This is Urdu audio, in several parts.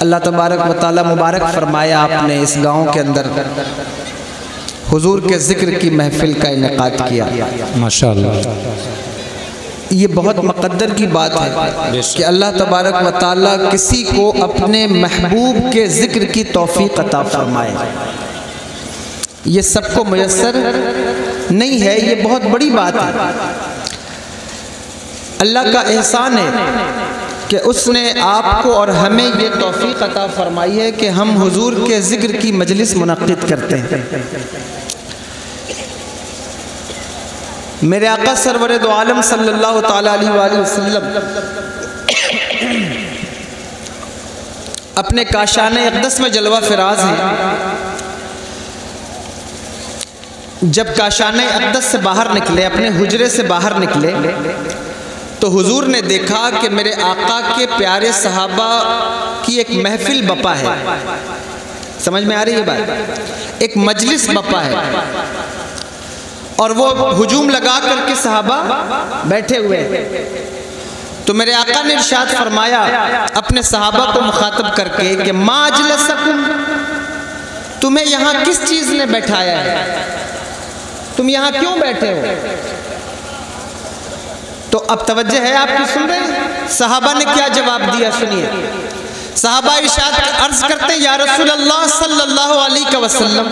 اللہ تبارک و تعالی مبارک فرمایا آپ نے اس گاؤں کے اندر حضور کے ذکر کی محفل کا انعقاد کیا۔ ماشاءاللہ، یہ بہت مقدر کی بات ہے کہ اللہ تبارک و تعالی کسی کو اپنے محبوب کے ذکر کی توفیق عطا فرمائے۔ یہ سب کو میسر نہیں ہے، یہ بہت بڑی بات ہے۔ اللہ کا احسان ہے کہ اس نے آپ کو اور ہمیں یہ توفیق عطا فرمائی ہے کہ ہم حضور کے ذکر کی مجلس منعقد کرتے ہیں۔ میرے آقا سرور دو عالم صلی اللہ تعالیٰ علیہ وآلہ وسلم اپنے کاشان اقدس میں جلوہ فراز ہیں۔ جب کاشان اقدس سے باہر نکلے، اپنے حجرے سے باہر نکلے، تو حضور نے دیکھا کہ میرے آقا کے پیارے صحابہ کی ایک محفل بپا ہے۔ سمجھ میں آ رہی ہے بات؟ ایک مجلس بپا ہے، اور وہ ہجوم لگا کر کے صحابہ بیٹھے ہوئے ہیں۔ تو میرے آقا نے ارشاد فرمایا اپنے صحابہ کو مخاطب کر کے کہ ما اجلسکم، تمہیں یہاں کس چیز نے بیٹھایا ہے؟ تم یہاں کیوں بیٹھے ہو؟ تو اب توجہ ہے آپ کی، سن رہے ہیں صحابہ نے کیا جواب دیا؟ سنیے۔ صحابہ ارشاد عرض کرتے ہیں یا رسول اللہ صلی اللہ علیہ وسلم،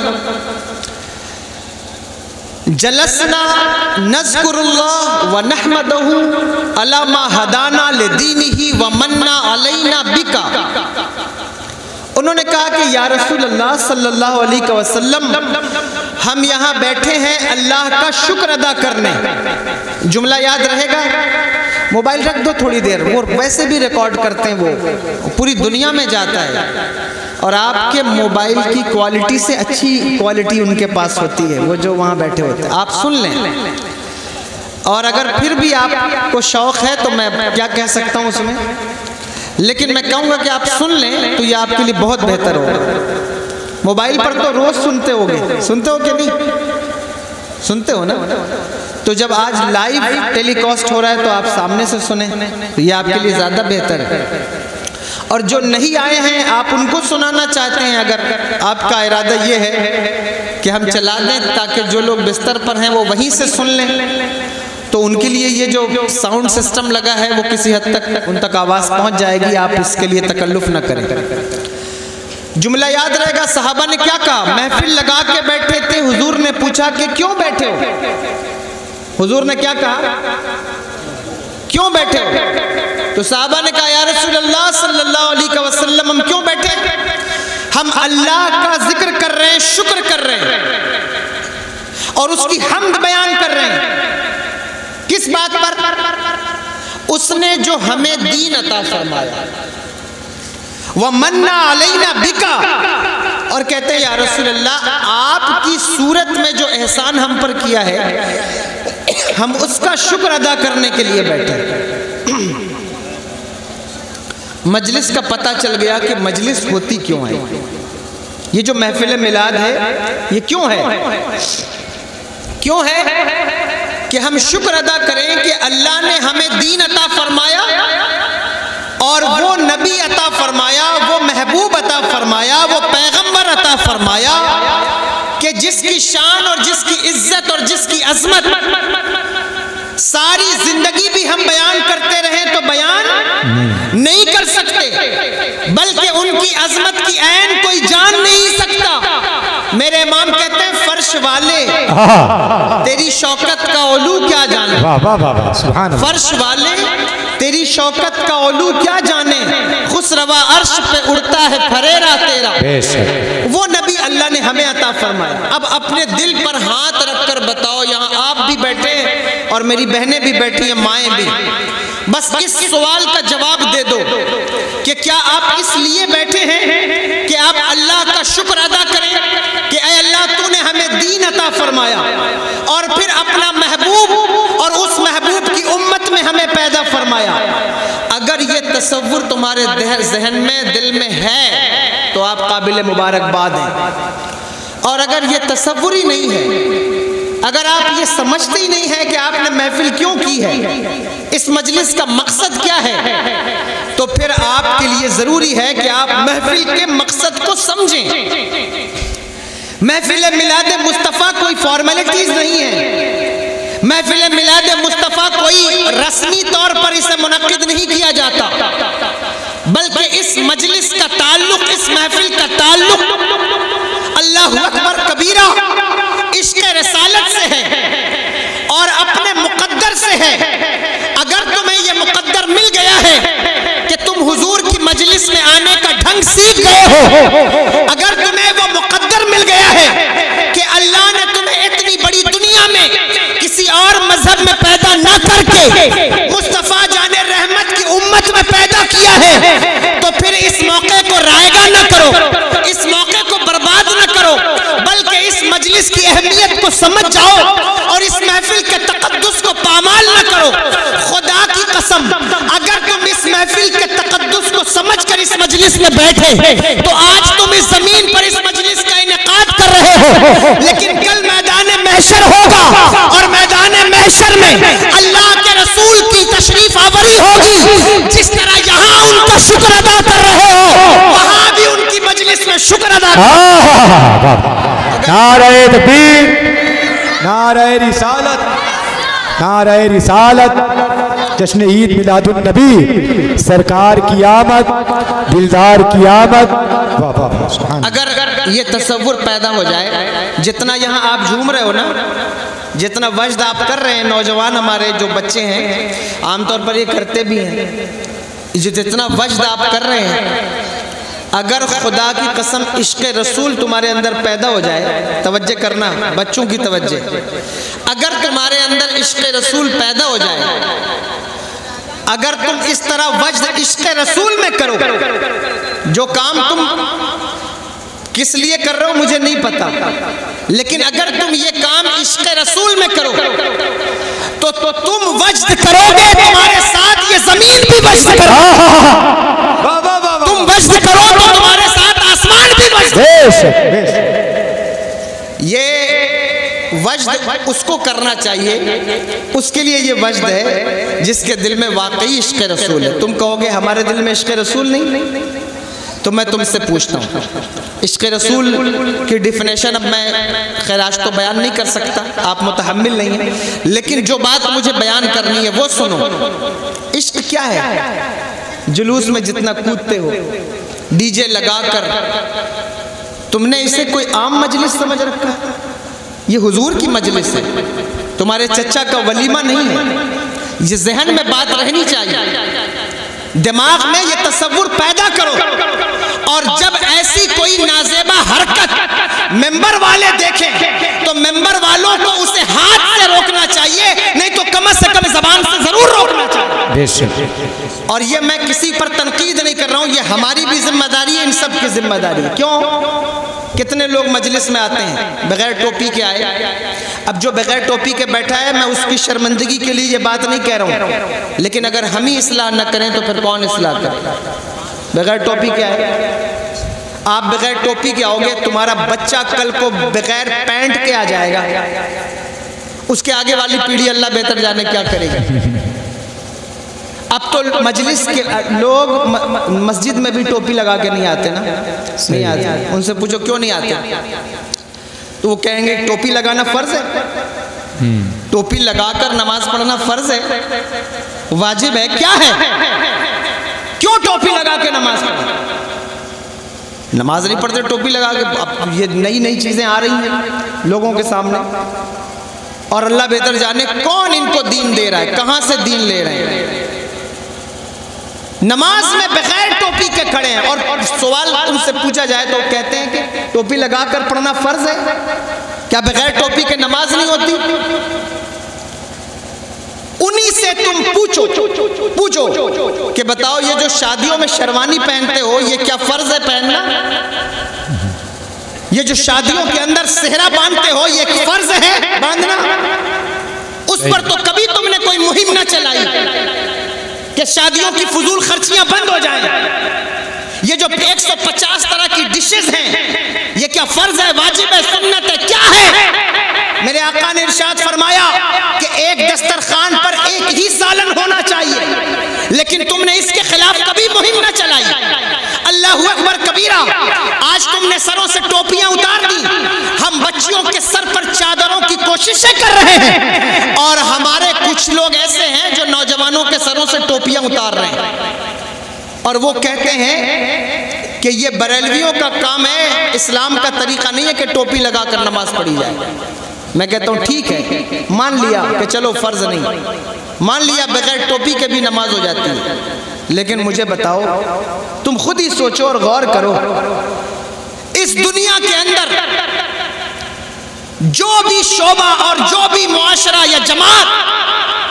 جلسنا نذکر اللہ ونحمدہ علی ما ہدانا لدینہ ومننا علینا بکا۔ انہوں نے کہا کہ یا رسول اللہ صلی اللہ علیہ وسلم، ہم یہاں بیٹھے ہیں اللہ کا شکر ادا کرنے۔ جملہ یاد رہے گا؟ موبائل رکھ دو تھوڑی دیر، وہ ویسے بھی ریکارڈ کرتے ہیں، وہ پوری دنیا میں جاتا ہے، اور آپ کے موبائل کی کوالٹی سے اچھی کوالٹی ان کے پاس ہوتی ہے، وہ جو وہاں بیٹھے ہوتے ہیں۔ آپ سن لیں، اور اگر پھر بھی آپ کو شوق ہے تو میں کیا کہہ سکتا ہوں اس میں، لیکن میں کہوں گا کہ آپ سن لیں تو یہ آپ کے لیے بہت بہتر ہوگا۔ موبائل پر تو روز سنتے ہوگے، سنتے ہو کہ نہیں؟ سنتے ہو نا؟ تو جب آج لائیو ٹیلی کاسٹ ہو رہا ہے تو آپ سامنے سے سنیں، تو یہ آپ کے لیے زیادہ بہتر ہے۔ اور جو نہیں آئے ہیں آپ ان کو سنانا چاہتے ہیں، اگر آپ کا ارادہ یہ ہے کہ ہم چلا دیں تاکہ جو لوگ بستر پر ہیں وہ وہیں سے سن لیں، تو ان کے لیے یہ جو ساؤنڈ سسٹم لگا ہے وہ کسی حد تک ان تک آواز پہنچ جائے گی، آپ اس کے لیے تکلف نہ کریں۔ جملہ یاد رہے گا، صحابہ نے کیا کہا؟ محفل لگا کے بیٹھے تھے، حضور نے پوچھا کہ کیوں بیٹھے ہو؟ حضور نے کیا کہا؟ کیوں بیٹھے ہو؟ تو صحابہ نے کہا یا رسول اللہ صلی اللہ علیہ وسلم، ہم کیوں بیٹھے؟ ہم اللہ کا ذکر کر رہے ہیں، شکر کر رہے ہیں، اور اس کی حمد بیان کر رہے ہیں۔ کس بات پر؟ اس نے جو ہمیں دین عطا فرمایا، وَمَنَّا عَلَيْنَا بِكَ، اور کہتے ہیں یا رسول اللہ آپ کی صورت میں جو احسان ہم پر کیا ہے ہم اس کا شکر ادا کرنے کے لیے بیٹھے۔ مجلس کا پتہ چل گیا کہ مجلس ہوتی کیوں ہے، یہ جو محفل میلاد ہے یہ کیوں ہے؟ کیوں ہے کہ ہم شکر ادا کریں کہ اللہ نے ہمیں دین عطا فرمایا، اور وہ نبی عطا فرمایا، وہ محبوب عطا فرمایا، وہ پیغمبر عطا فرمایا کہ جس کی شان اور جس کی عزت اور جس کی عظمت ساری زندگی بھی ہم بیان کرتے رہیں تو بیان نہیں کر سکتے، بلکہ ان کی عظمت کی عین کوئی جان نہیں سکتا۔ میرے امام کہتے ہیں فرش والے تیری شوکت کا علو کیا جانے، فرش والے تیری شوکت کا علو کیا جانے، خسروا عرش پہ اڑتا ہے پھریرا تیرا، وہ نبی اللہ نے ہمیں عطا فرمایا۔ اب اپنے دل پر ہاتھ رکھ کر بتاؤ، یہاں آپ بھی بیٹھے اور میری بہنیں بھی بیٹھی ہیں، مائیں بھی، بس اس سوال کا جواب دے دو کہ کیا آپ اس لیے بیٹھے ہیں کہ آپ اللہ کا شکر ادا کریں کہ اے اللہ تو نے ہمیں دین عطا فرمایا، اور پھر اپنا محبوب اور اس محبوب کی امت میں ہمیں پیدا فرمایا۔ اگر یہ تصور تمہارے ذہن میں دل میں ہے تو آپ قابل مبارکباد ہیں، اور اگر یہ تصور ہی نہیں ہے اگر آپ یہ سمجھتے ہی نہیں ہیں کہ آپ نے محفل کیوں کی ہے، اس مجلس کا مقصد کیا ہے، تو پھر آپ کے لیے ضروری ہے کہ آپ محفل کے مقصد کو سمجھیں۔ محفل میلاد مصطفیٰ کوئی فارمیلٹیز نہیں ہے، محفل میلاد مصطفیٰ کوئی رسمی طور پر اسے منعقد نہیں کیا جاتا، بلکہ اس مجلس کا تعلق، اس محفل کا تعلق اللہ اکبر کبیرہ عشق رسالت سے ہے اور اپنے مقدر سے ہے۔ اگر تمہیں یہ مقدر مل گیا ہے کہ تم حضور کی مجلس میں آنے کا ڈھنگ سیکھ گئے ہو، اگر تمہیں وہ مقدر مل گیا ہے کہ اللہ نے تمہیں اتنی بڑی دنیا میں کسی اور مذہب میں پیدا نہ کر کے مصطفیٰ جان رحمت کی امت میں پیدا کیا ہے، تو پھر اس موقع کو رائگاں نہ کرو، اس موقع کو برباد نہ کرو، بلکہ اس مجلس کی اہمیت کو سمجھ جاؤ اور اس محفل کے تقدس کو پامال نہ کرو۔ خدا کی قسم، اگر تم اس محفل کے تقدس کو سمجھ کر اس مجلس میں بیٹھے تو آج تم اس زمین پر اس مجلس کا انعقاد کر رہے ہو، لیکن کل میدان محشر ہوگا اور میدان محشر میں اللہ کے رسول کی تشریف آوری ہوگی۔ جس طرح یہاں ان کا شکر ادا کر رہے ہو، وہاں بھی ان کی مجلس میں شکر ادا کر۔ نعرہ تکبیر، نعرہ رسالت، نعرہ رسالت، جشن عید میلاد النبی، سرکار کی آمد، دلدار کی آمد۔ اگر یہ تصور پیدا ہو جائے، جتنا یہاں آپ جھوم رہے ہو نا، جتنا وجد آپ کر رہے ہیں، نوجوان ہمارے جو بچے ہیں عام طور پر یہ کرتے بھی ہیں، جتنا وجد آپ کر رہے ہیں، اگر خدا کی قسم عشق رسول تمہارے اندر پیدا ہو جائے، توجہ کرنا بچوں کی توجہ، اگر تمہارے اندر عشق رسول پیدا ہو جائے، اگر تم اس طرح وجد عشق رسول میں کرو، جو کام تم کس لیے کر رہے ہو مجھے نہیں پتا، لیکن اگر تم یہ کام عشق رسول میں کرو تو تم وجد کرو گے، تمہارے ساتھ یہ زمین بھی وجد کرو، تم وجد کرو تو تمہارے ساتھ آسمان بھی وجد۔ یہ وجد اس کو کرنا چاہیے، اس کے لیے یہ وجد ہے جس کے دل میں واقعی عشق رسول ہے۔ تم کہو گے ہمارے دل میں عشق رسول نہیں، تو میں تم سے پوچھتا ہوں، عشق رسول کی ڈیفینیشن اب میں خیر آج تو بیان نہیں کر سکتا، آپ متحمل نہیں ہیں، لیکن جو بات مجھے بیان کرنی ہے وہ سنو۔ عشق کیا ہے؟ جلوس میں جتنا کودتے ہو، ڈی جے لگا کر، تم نے اسے کوئی عام مجلس سمجھ رکھا؟ یہ حضور کی مجلس ہے، تمہارے چچا کا ولیمہ نہیں ہے۔ یہ ذہن میں بات رہنی چاہیے، دماغ میں یہ تصور پیدا کرو، اور جب ایسی کوئی نازیبہ حرکت ممبر والے دیکھیں تو ممبر والوں کو اسے ہاتھ سے روکنا چاہیے، نہیں تو کم سے کم زبان سے ضرور روکنا چاہیے۔ اور یہ میں کسی پر تنقید نہیں کر رہا ہوں، یہ ہماری بھی ذمہ داری ہے، ان سب کی ذمہ داری ہے۔ کیوں؟ کتنے لوگ مجلس میں آتے ہیں بغیر ٹوپی کے آئے، اب جو بغیر ٹوپی کے بیٹھا ہے میں اس کی شرمندگی کے لیے یہ بات نہیں کہہ رہا ہوں، لیکن اگر ہم ہی اصلاح نہ کریں تو پھر کون اصلاح کرے؟ بغیر ٹوپی کے آئے، آپ بغیر ٹوپی کے آؤ گے، تمہارا بچہ کل کو بغیر پینٹ کے آ جائے گا، اس کے آگے والی پیڑھی اللہ بہتر جانے کیا کرے گی۔ اب تو مجلس کے لوگ مسجد میں بھی ٹوپی لگا کے نہیں آتے نا، نہیں آتے، ان سے پوچھو کیوں نہیں آتے، تو وہ کہیں گے ٹوپی لگانا فرض ہے، ٹوپی لگا کر نماز پڑھنا فرض ہے، واجب ہے، کیا ہے؟ کیوں ٹوپی لگا کے نماز پڑھنا؟ نماز نہیں پڑھتے ٹوپی لگا کے، اب یہ نئی چیزیں آ رہی ہیں لوگوں کے سامنے، اور اللہ بہتر جانے کون ان کو دین دے رہا ہے، کہاں سے دین لے رہے ہیں۔ نماز میں بغیر ٹوپی کے کھڑے ہیں، اور سوال ان سے پوچھا جائے تو کہتے ہیں کہ ٹوپی لگا کر پڑھنا فرض ہے، کیا بغیر ٹوپی کے نماز نہیں ہوتی؟ انہی سے تم پوچھو کہ بتاؤ یہ جو شادیوں میں شیروانی پہنتے ہو یہ کیا فرض ہے پہننا؟ یہ جو شادیوں کے اندر صحرا باندھتے ہو یہ فرض ہے باندھنا؟ اس پر تو کبھی تم نے کوئی مہم نہ چلائی کہ شادیوں کی فضول خرچیاں بند ہو جائیں۔ یہ جو 150 طرح کی ڈشز ہیں یہ کیا فرض ہے، واجب ہے، سنت ہے، کیا ہے؟ میرے آقا نے ارشاد فرمایا کہ ایک دسترخوان پر ایک ہی سالن ہونا چاہیے، لیکن تم نے اس کے خلاف کبھی مہم نہ چلائی۔ اللہ اکبر کبیرہ، آج تم نے سروں سے ٹوپیاں اتار دی، ہم بچیوں کے سر پر چادروں کی کوششیں کر رہے ہیں، اور ہمارے کچھ لوگ ایسے ہیں جو نوجوانوں کے سروں سے ٹوپیاں اتار رہے ہیں، اور وہ کہتے ہیں کہ یہ بریلویوں کا کام ہے، اسلام کا طریقہ نہیں ہے کہ ٹوپی لگا کر نماز پڑھی جائے۔ میں کہتا ہوں ٹھیک ہے، مان لیا کہ چلو فرض نہیں، مان لیا بغیر ٹوپی کے بھی نماز ہو جاتی ہے، لیکن مجھے بتاؤ، تم خود ہی سوچو اور غور کرو، اس دنیا کے اندر جو بھی شعبہ اور جو بھی معاشرہ یا جماعت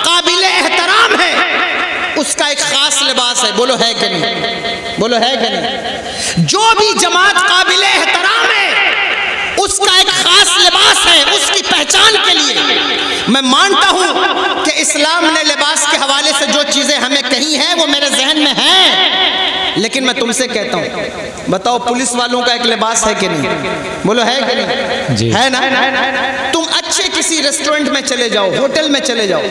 قابل احترام ہے، اس کا ایک خاص لباس ہے، بولو ہے کہ نہیں؟ بولو ہے کہ نہیں؟ جو بھی جماعت قابل احترام ہے، اس کا ایک خاص لباس ہے، اس کی پہچان کے لیے۔ میں مانتا ہوں کہ اسلام نے لباس کے حوالے سے جو چیزیں ہمیں کہی ہیں وہ میرے ذہن میں ہیں، لیکن میں تم سے کہتا ہوں، بتاؤ پولیس والوں کا ایک لباس ہے کہ نہیں؟ بولو ہے کہ نہیں؟ ہے نا؟ تم اچھے کسی ریسٹورنٹ میں چلے جاؤ، ہوٹل میں چلے جاؤ،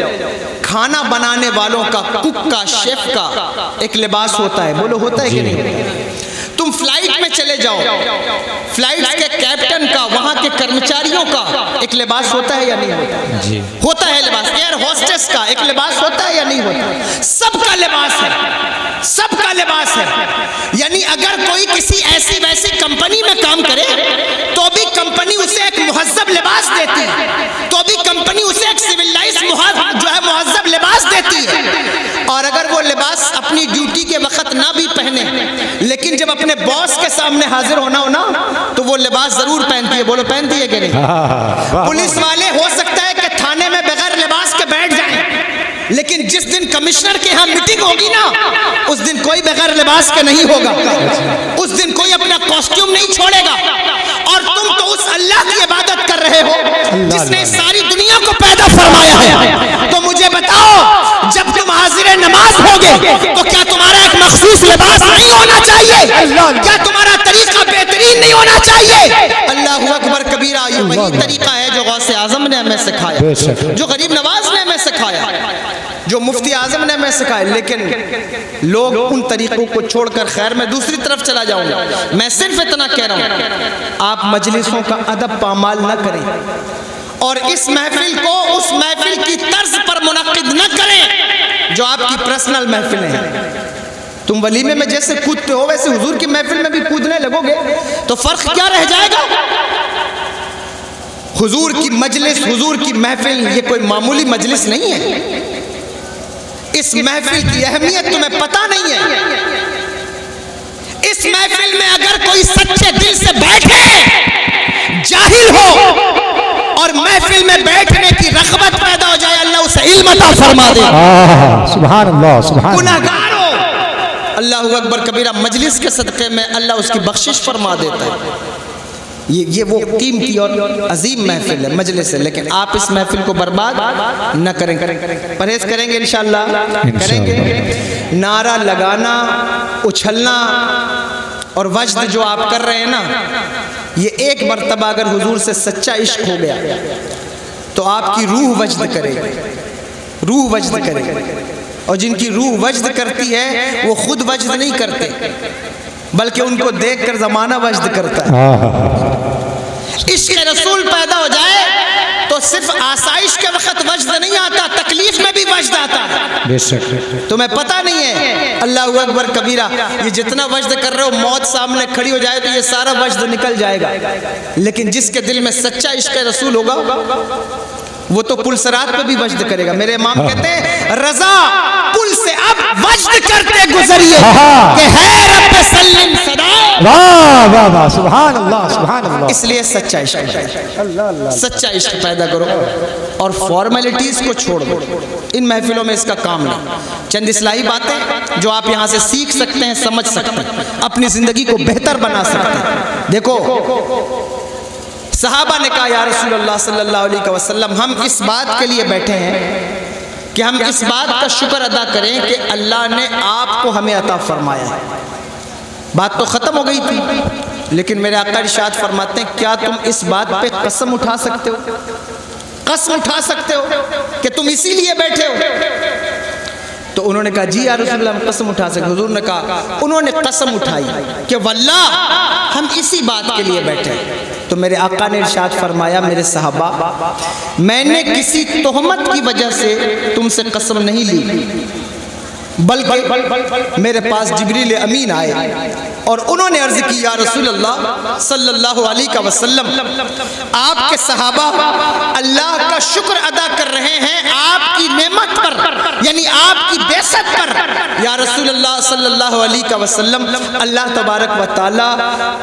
کھانا بنانے والوں کا، کک کا، شیف کا ایک لباس ہوتا ہے، بولو ہوتا ہے کہ نہیں؟ تم فلائٹ میں چلے جاؤ، فلائٹ کے کیپٹن کا، وہاں کے کرمچاریوں کا ایک لباس ہوتا ہے یا نہیں ہوتا؟ ہوتا ہے لباس۔ ایئر ہوسٹس کا ایک لباس ہوتا ہے یا نہیں ہوتا؟ سب کا لباس ہے، سب کا لباس ہے۔ یعنی اگر کوئی کسی ایسی ویسی کمپنی میں کام کرے تو بھی کمپنی اسے ایک مہذب لباس دیتی ہے، تو بھی کمپنی اسے ایک سیویلائز جو ہے مہذب لباس دیتی ہے، اور اگر وہ لباس اپنی ڈیوٹی کے وقت نہ بھی پہنے، لیکن جب اپنے باس کے سامنے حاضر ہونا تو وہ لباس ضرور پہنتی ہے، بولو پہنتی ہے کہ نہیں؟ پولیس والے ہو سکتا ہے کہ تھانے میں بغیر لباس کے بیٹھ جائیں، لیکن جس دن کمشنر کے ہاں میٹنگ ہوگی نا، اس دن کوئی بغیر لباس کے نہیں ہوگا، اس دن کوئی اپنا کاسٹیوم نہیں چھوڑے گا۔ اور تم تو اس اللہ کی عبادت کر رہے ہو جس نے ساری دنیا کو پیدا فرمایا ہے، تو مجھے بتاؤ جب تم حاضر نماز ہوگے تو کیا تمہارا ایک مخصوص لباس نہیں ہونا چاہیے؟ کیا تمہارا طریقہ بہترین نہیں ہونا چاہیے؟ اللہ اکبر کبیرہ، یہ وہی طریقہ ہے جو غوث اعظم نے ہمیں سکھایا، جو غریب نواز نے ہمیں سکھایا، جو مفتی اعظم نے ہمیں سکھایا، لیکن لوگ ان طریقوں کو چھوڑ کر، خیر میں دوسری طرف چلا جاؤں گا، میں صرف اتنا کہہ رہا ہوں، آپ مجلسوں کا ادب پامال نہ کریں، اور اس محفل کو اس محفل کی طرز پر منعقد نہ کریں جو آپ کی پرسنل محفلیں ہیں۔ تم ولیمے میں جیسے کودتے ہو ویسے حضور کی محفل میں بھی کودنے لگو گے تو فرق کیا رہ جائے گا؟ حضور کی مجلس، حضور کی محفل یہ کوئی معمولی مجلس نہیں ہے، اس محفل کی اہمیت تمہیں پتہ نہیں ہے۔ اس محفل میں اگر کوئی سچے دل سے بیٹھے، جاہل ہو اور محفل میں بیٹھنے کی رغبت پیدا ہو جائے، اللہ اسے علم عطا فرما دے۔ سبحان اللہ، سبحان اللہ۔ گناہگار ہو، اللہ اکبر کبیرہ، مجلس کے صدقے میں اللہ اس کی بخشش فرما دیتا ہے۔ یہ وہ قیمتی اور عظیم محفل ہے، مجلس ہے، لیکن آپ اس محفل کو برباد نہ کریں۔ پرہیز کریں گے انشاءاللہ، کریں گے۔ نعرہ لگانا، اچھلنا اور وجد جو آپ کر رہے ہیں نا، یہ ایک مرتبہ اگر حضور سے سچا عشق ہو گیا تو آپ کی روح وجد کرے گی، روح وجد کرے گی، اور جن کی روح وجد کرتی ہے وہ خود وجد نہیں کرتے بلکہ ان کو دیکھ کر زمانہ وجد کرتا ہے۔ عشق رسول پیدا ہو جائے تو صرف آسائش کے وقت وجد نہیں آتا، تکلیف میں بھی وجد آتا ہے۔ تمہیں پتہ نہیں ہے، اللہ اکبر کبیرہ، یہ جتنا وجد کر رہے ہو، موت سامنے کھڑی ہو جائے تو یہ سارا وجد نکل جائے گا، لیکن جس کے دل میں سچا عشق رسول ہوگا وہ تو پل صراط پہ بھی وجد کرے گا۔ میرے امام کہتے ہیں رضا پل سے اب وجد کرتے گزریے کہ ہے رب سلم صدا۔ واہ واہ واہ، سبحان اللہ، سبحان اللہ۔ اس لیے سچا عشق، سچا عشق پیدا کرو اور فارمیلٹیز کو چھوڑ دو۔ ان محفلوں میں اس کا کام نہیں، چند اصلاحی باتیں جو آپ یہاں سے سیکھ سکتے ہیں، سمجھ سکتے ہیں، اپنی زندگی کو بہتر بنا سکتے ہیں۔ دیکھو صحابہ نے کہا یا رسول اللہ صلی اللہ علیہ وسلم، ہم اس بات کے لیے بیٹھے ہیں کہ ہم اس بات کا شکر ادا کریں کہ اللہ نے آپ کو ہمیں عطا فرمایا ہے۔ بات تو ختم ہو گئی تھی، لیکن میرے آقا ارشاد فرماتے ہیں کیا تم اس بات پہ قسم اٹھا سکتے ہو قسم اٹھا سکتے ہو کہ تم اسی لیے بیٹھے ہو؟ تو انہوں نے کہا جی یا رسول اللہ ہم قسم اٹھا سکتے. حضور نے کہا انہوں نے قسم اٹھائی کہ واللہ ہم اسی بات کے لیے بیٹھے. تو میرے آقا نے ارشاد فرمایا میرے صحابہ میں نے کسی تہمت کی وجہ سے تم سے قسم نہیں لی، بلکہ میرے پاس جبریل امین آئے اور انہوں نے عرض کی یا رسول اللہ صلی اللہ علیہ وسلم آپ کے صحابہ اللہ کا شکر ادا کر رہے ہیں آپ کی نعمت پر، یعنی آپ کی بعثت پر. یا رسول اللہ صلی اللہ علیہ وسلم اللہ تبارک و تعالی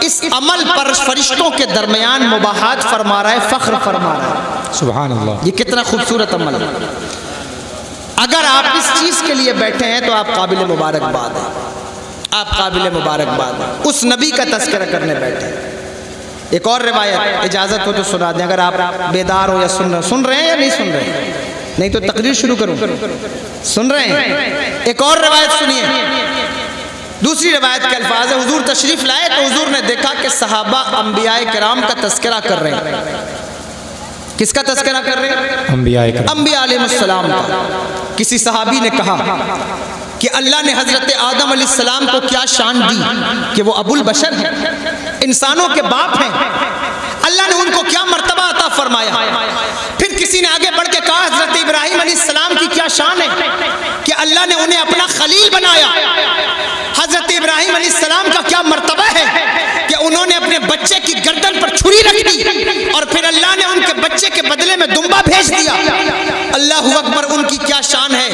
اس عمل پر فرشتوں کے درمیان مباحات فرما رہا ہے، فخر فرما رہا ہے. سبحان اللہ. یہ کتنا خوبصورت عمل ہے. اگر آپ اس چیز کے لیے بیٹھے ہیں تو آپ قابل مبارکباد ہیں، آپ قابل مبارکباد ہیں. اس نبی کا تذکرہ کرنے بیٹھے. ایک اور روایت اجازت ہو تو سنا دیں اگر آپ بیدار ہو یا سن رہے ہیں یا نہیں سن رہے ہیں، نہیں تو تقریر شروع کروں. سن رہے ہیں؟ ایک اور روایت سنیے. دوسری روایت کے الفاظ ہے حضور تشریف لائے تو حضور نے دیکھا کہ صحابہ انبیاء کرام کا تذکرہ کر رہے ہیں. کس کا تذکرہ کر رہے ہیں؟ انبیاء علیہ السلام کا. کسی صحابی نے کہا کہ اللہ نے حضرت آدم علیہ السلام کو کیا شان دی کہ وہ ابو البشر ہیں، انسانوں کے باپ ہیں. اللہ نے ان کو کیا مرتبہ عطا فرمایا. پھر کسی نے آگے بڑھ کے کہا حضرت ابراہیم علیہ السلام کی کیا شان ہے کہ اللہ نے انہیں اپنا خلیل بنایا. حضرت ابراہیم علیہ السلام کا کیا مرتبہ ہے کہ انہوں نے اپنے بچے کی گردن پر چھری رکھ دی اور پھر اللہ نے ان کے بچے کے بدلے میں دمبا بھیج دیا. اللہ اکبر. ان کی کیا شان ہے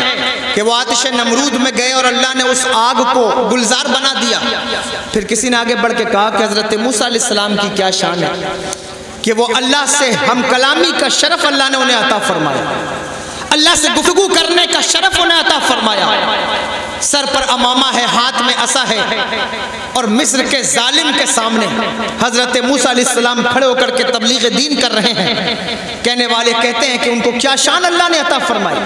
کہ وہ آتش نمرود میں گئے اور اللہ نے اس آگ کو گلزار بنا دیا. پھر کسی نے آگے بڑھ کے کہا کہ حضرت موسیٰ علیہ السلام کی کیا شان ہے کہ وہ اللہ سے ہم کلامی کا شرف اللہ نے انہیں عطا فرمایا، اللہ سے گفتگو کرنے کا شرف انہیں عطا فرمایا. سر پر امامہ ہے، ہاتھ میں عصا ہے اور مصر کے ظالم کے سامنے حضرت موسیٰ علیہ السلام کھڑے ہو کر کے تبلیغ دین کر رہے ہیں. کہنے والے کہتے ہیں کہ ان کو کیا شان اللہ نے عطا فرمائی.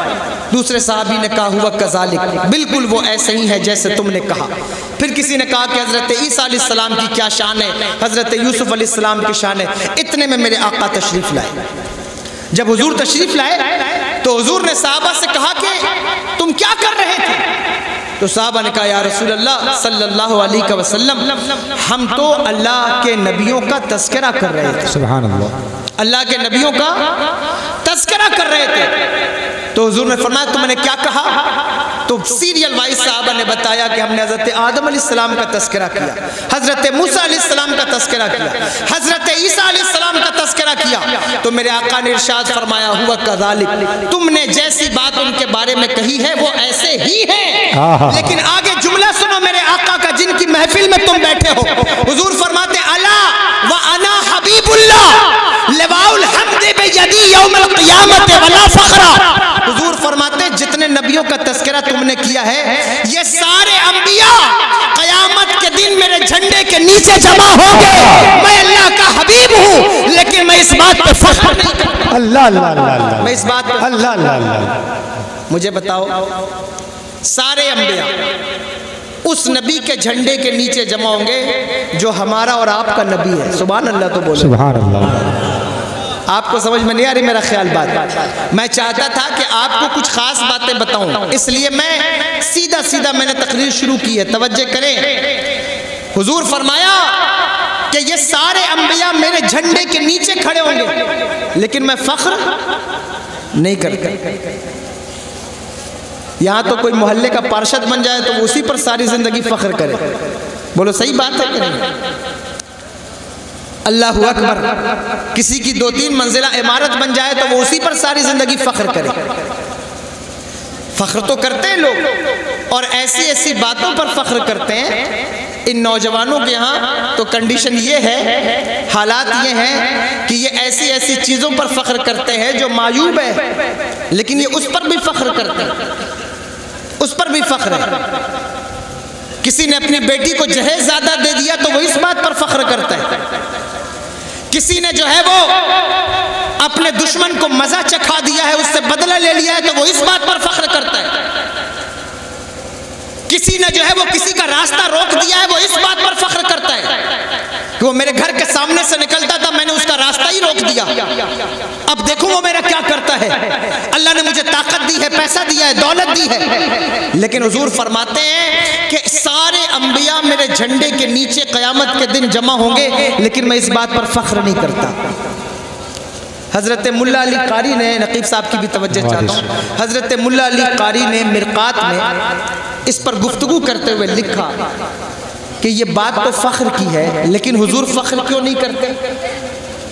دوسرے صحابی نے کہا ہوا کذالک، بالکل وہ ایسے ہی ہے جیسے تم نے کہا. پھر کسی نے کہا کہ حضرت عیسیٰ علیہ السلام کی کیا شان ہے، حضرت یوسف علیہ السلام کی شان ہے. اتنے میں میرے آقا تشریف لائے. جب حضور تشریف لائے تو حضور نے صحابہ سے کہا کہ تم کیا کر رہے تھے؟ تو صحابہ نے کہا یا رسول اللہ صلی اللہ علیہ وسلم ہم تو اللہ کے نبیوں کا تذکرہ کر رہے تھے. سبحان اللہ. اللہ کے نبیوں کا تذکرہ کر رہے تھے. تو حضور نے فرمایا تم نے کیا کہا؟ تو سیریل وائز صحابہ نے بتایا کہ ہم نے حضرت آدم علیہ السلام کا تذکرہ کیا، حضرت موسیٰ علیہ السلام کا تذکرہ کیا، حضرت عیسیٰ علیہ السلام کا تذکرہ کیا. تو میرے آقا نے ارشاد فرمایا ہوا کذالک، تم نے جیسی بات ان کے بارے میں کہی ہے وہ ایسے ہی ہیں. لیکن آگے جملہ سنو میرے آقا کا جن کی محفل میں تم بیٹھے ہو. حضور فرماتے الا وانا حبیب اللہ لواء الحمد بیدی یوم القیامت ولا فخر. حضور فرماتے جتنے نبیوں کا تذکرہ تم نے کیا ہے یہ سارے انبیاء قیامت کے دن میرے جھنڈے کے نیچے جمع ہوں گے. میں اللہ کا حبیب ہوں لیکن میں اس بات پہ فخر نہیں کرتا. اللہ اللہ اللہ. میں اس بات پہ اللہ اللہ اللہ. مجھے بتاؤ سارے انبیاء اس نبی کے جھنڈے کے نیچے جمع ہوں گے جو ہمارا اور آپ کا نبی ہے. سبحان اللہ تو بولو. سبحان اللہ. آپ کو سمجھ میں نہیں آ رہی میرا خیال بات؟ میں چاہتا تھا کہ آپ کو کچھ خاص باتیں بتاؤں، اس لیے میں سیدھا میں نے تقریر شروع کی ہے. توجہ کریں. حضور فرمایا کہ یہ سارے انبیاء میرے جھنڈے کے نیچے کھڑے ہوں گے لیکن میں فخر نہیں کرتا. یہاں تو کوئی محلے کا پارشد بن جائے تو وہ اسی پر ساری زندگی فخر کرے. بولو صحیح بات ہے کہ نہیں؟ اللہ اکبر. کسی کی 2-3 منزلہ عمارت بن جائے تو وہ اسی پر ساری زندگی فخر کرے. فخر تو کرتے ہیں لوگ اور ایسی باتوں پر فخر کرتے ہیں. ان نوجوانوں کے یہاں تو کنڈیشن یہ ہے، حالات یہ ہیں کہ یہ ایسی چیزوں پر فخر کرتے ہیں جو معیوب ہے لیکن یہ اس پر بھی فخر کرتے ہیں، اس پر بھی فخر ہے. کسی نے اپنی بیٹی کو جہیز زیادہ دے دیا تو وہ اس بات پر فخر کرتا ہے. کسی نے جو ہے وہ اپنے دشمن کو مزہ چکھا دیا ہے، اس سے بدلہ لے لیا ہے تو وہ اس بات پر فخر کرتا ہے. کسی نے جو ہے وہ کسی کا راستہ روک دیا ہے وہ اس بات پر فخر کرتا ہے کہ وہ میرے گھر کے سامنے سے نکلتا تھا میں نے اس کا راستہ ہی روک دیا، اب دیکھو وہ میرا کیا کرتا ہے, اللہ نے مجھے طاقت دی ہے, پیسہ دیا ہے, دولت دی ہے, لیکن حضور فرماتے ہیں کہ سارے انبیاء میرے جھنڈے کے نیچے قیامت کے دن جمع ہوں گے, لیکن میں اس بات پر فخر نہیں کرتا. حضرت ملا علی قاری نے, نقیب صاحب کی بھی توجہ چاہتا ہوں, حضرت ملا علی قاری نے مرقات میں اس پر گفتگو کرتے ہوئے لکھا کہ یہ بات تو فخر کی ہے, لیکن حضور فخر کیوں نہیں کرتے؟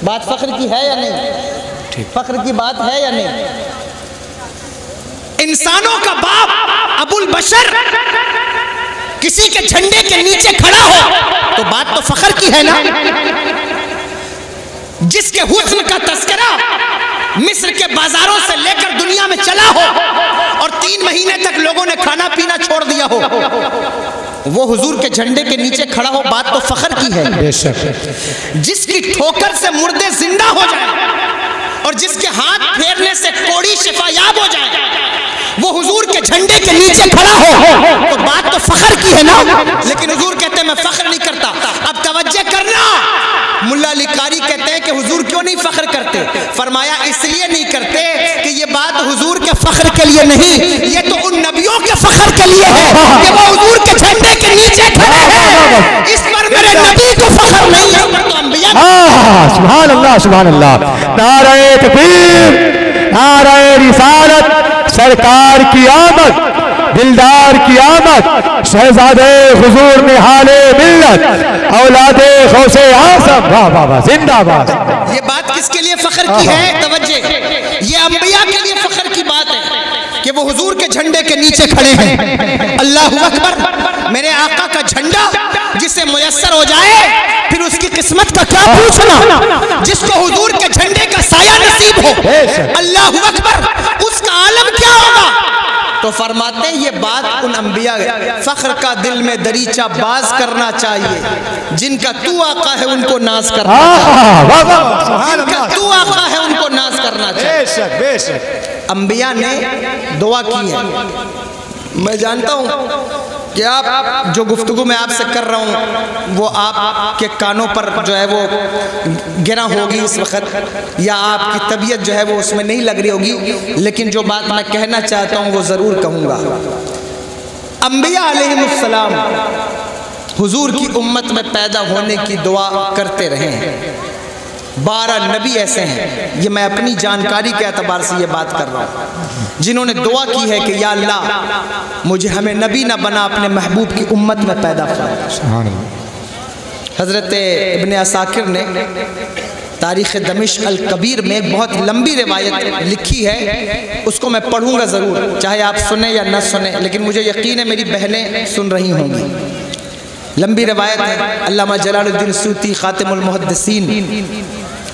بات فخر کی ہے یا نہیں؟ فخر کی بات ہے یا نہیں؟ انسانوں کا باپ ابو البشر کسی کے جھنڈے کے نیچے کھڑا ہو تو بات تو فخر کی ہے نا. جس کے حسن کا تذکرہ مصر کے بازاروں سے لے کر دنیا میں چلا ہو اور 3 مہینے تک لوگوں نے کھانا پینا چھوڑ دیا ہو, وہ حضور کے جھنڈے کے نیچے کھڑا ہو, بات تو فخر کی ہے. جس کی ٹھوکر سے مردے زندہ ہو جائیں اور جس کے ہاتھ پھیرنے سے کوڑی شفا یاب ہو جائے, وہ حضور کے جھنڈے کے نیچے کھڑا ہو تو بات تو فخر کی ہے نا. لیکن حضور کہتے ہیں میں فخر نہیں کرتا. اب توجہ کرنا, ملا علی قاری کہتے ہیں کہ حضور کیوں نہیں فخر کرتے؟ فرمایا اس لیے نہیں کرتے کہ یہ بات حضور کے فخر کے لیے نہیں, یہ تو ان نبیوں کے فخر کے لیے ہے کہ وہ حضور کے جھنڈے کے نیچے کھڑے ہیں. اس پر میرے نبی کو فخر نہیں ہے, پر تو انبیاء. سبحان اللہ, سبحان اللہ. نعرہ تکبیر, نعرہ رسالت, سرکار کی آمد, دلدار کی آمد, شہزادے حضور نہال ملت, اولاد غوث اعظم, واہ واہ واہ, زندہ باد. یہ بات کس کے لیے فخر کی ہے؟ توجہ, یہ انبیاء کے لیے فخر کی بات ہے کہ وہ حضور کے جھنڈے کے نیچے کھڑے ہیں. اللہ اکبر. میرے آقا کا جھنڈا جسے میسر ہو جائے پھر اس کی قسمت کا کیا پوچھنا, جس کو حضور کے جھنڈے کا سایہ نصیب ہو, اللہ اکبر, اس کا عالم کیا ہوگا. تو فرماتے ہیں یہ بات ان انبیاء, فخر کا دل میں دریچہ باز کرنا چاہیے, جن کا تو آقا ہے ان کو ناز کرنا چاہیے, جن کا تو آقا ہے ان کو ناز کرنا چاہیے. انبیاء نے دعا کی ہے. میں جانتا ہوں کہ آپ جو گفتگو میں آپ سے کر رہا ہوں وہ آپ کے کانوں پر جو ہے وہ گرا ہوگی اس وقت, یا آپ کی طبیعت جو ہے وہ اس میں نہیں لگ رہی ہوگی, لیکن جو بات میں کہنا چاہتا ہوں وہ ضرور کہوں گا. انبیاء علیہ السلام حضور کی امت میں پیدا ہونے کی دعا کرتے رہے ہیں. 12 نبی ایسے ہیں, یہ میں اپنی جانکاری کے اعتبار سے یہ بات کر رہا ہوں, جنہوں نے دعا کی ہے کہ یا اللہ مجھے ہمیں نبی نہ بنا, اپنے محبوب کی امت میں پیدا فرما. حضرت ابن عساکر نے تاریخ دمشق الکبیر میں بہت لمبی روایت لکھی ہے, اس کو میں پڑھوں گا ضرور, چاہے آپ سنیں یا نہ سنیں, لیکن مجھے یقین ہے میری بہنیں سن رہی ہوں گی. لمبی روایت ہے. علامہ جلال الدین سیوطی خاتم المحدثین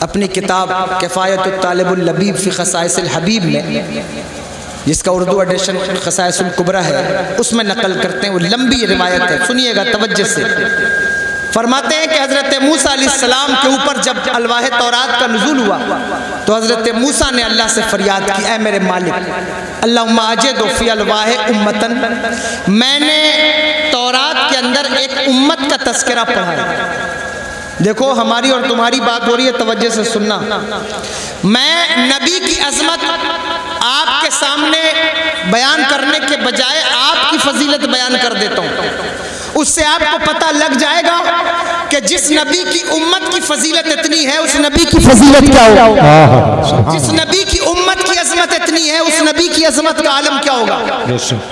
اپنی کتاب کفایت الطالب اللبیب فی خصائص الحبیب میں, جس کا اردو ایڈیشن خصائص الکبریٰ ہے, اس میں نقل کرتے ہیں. وہ لمبی روایت ہے, سنیے گا توجہ سے. فرماتے ہیں کہ حضرت موسیٰ علیہ السلام کے اوپر جب الواح تورات کا نزول ہوا تو حضرت موسیٰ نے اللہ سے فریاد کی, اے میرے مالک, اللہم اجد فی الواح امتن, میں نے تورات کے اندر ایک امت کا تذکرہ پڑھا ہے. دیکھو ہماری اور تمہاری بات ہو رہی ہے, توجہ سے سننا. میں نبی کی عظمت آپ کے سامنے بیان کرنے کے بجائے آپ کی فضیلت بیان کر دیتا ہوں. اس سے آپ کو پتہ لگ جائے گا کہ جس نبی کی امت کی فضیلت اتنی ہے اس نبی کی فضیلت کیا ہوگا, جس نبی کی امت کی عظمت اتنی ہے اس نبی کی عظمت کا عالم کیا ہوگا.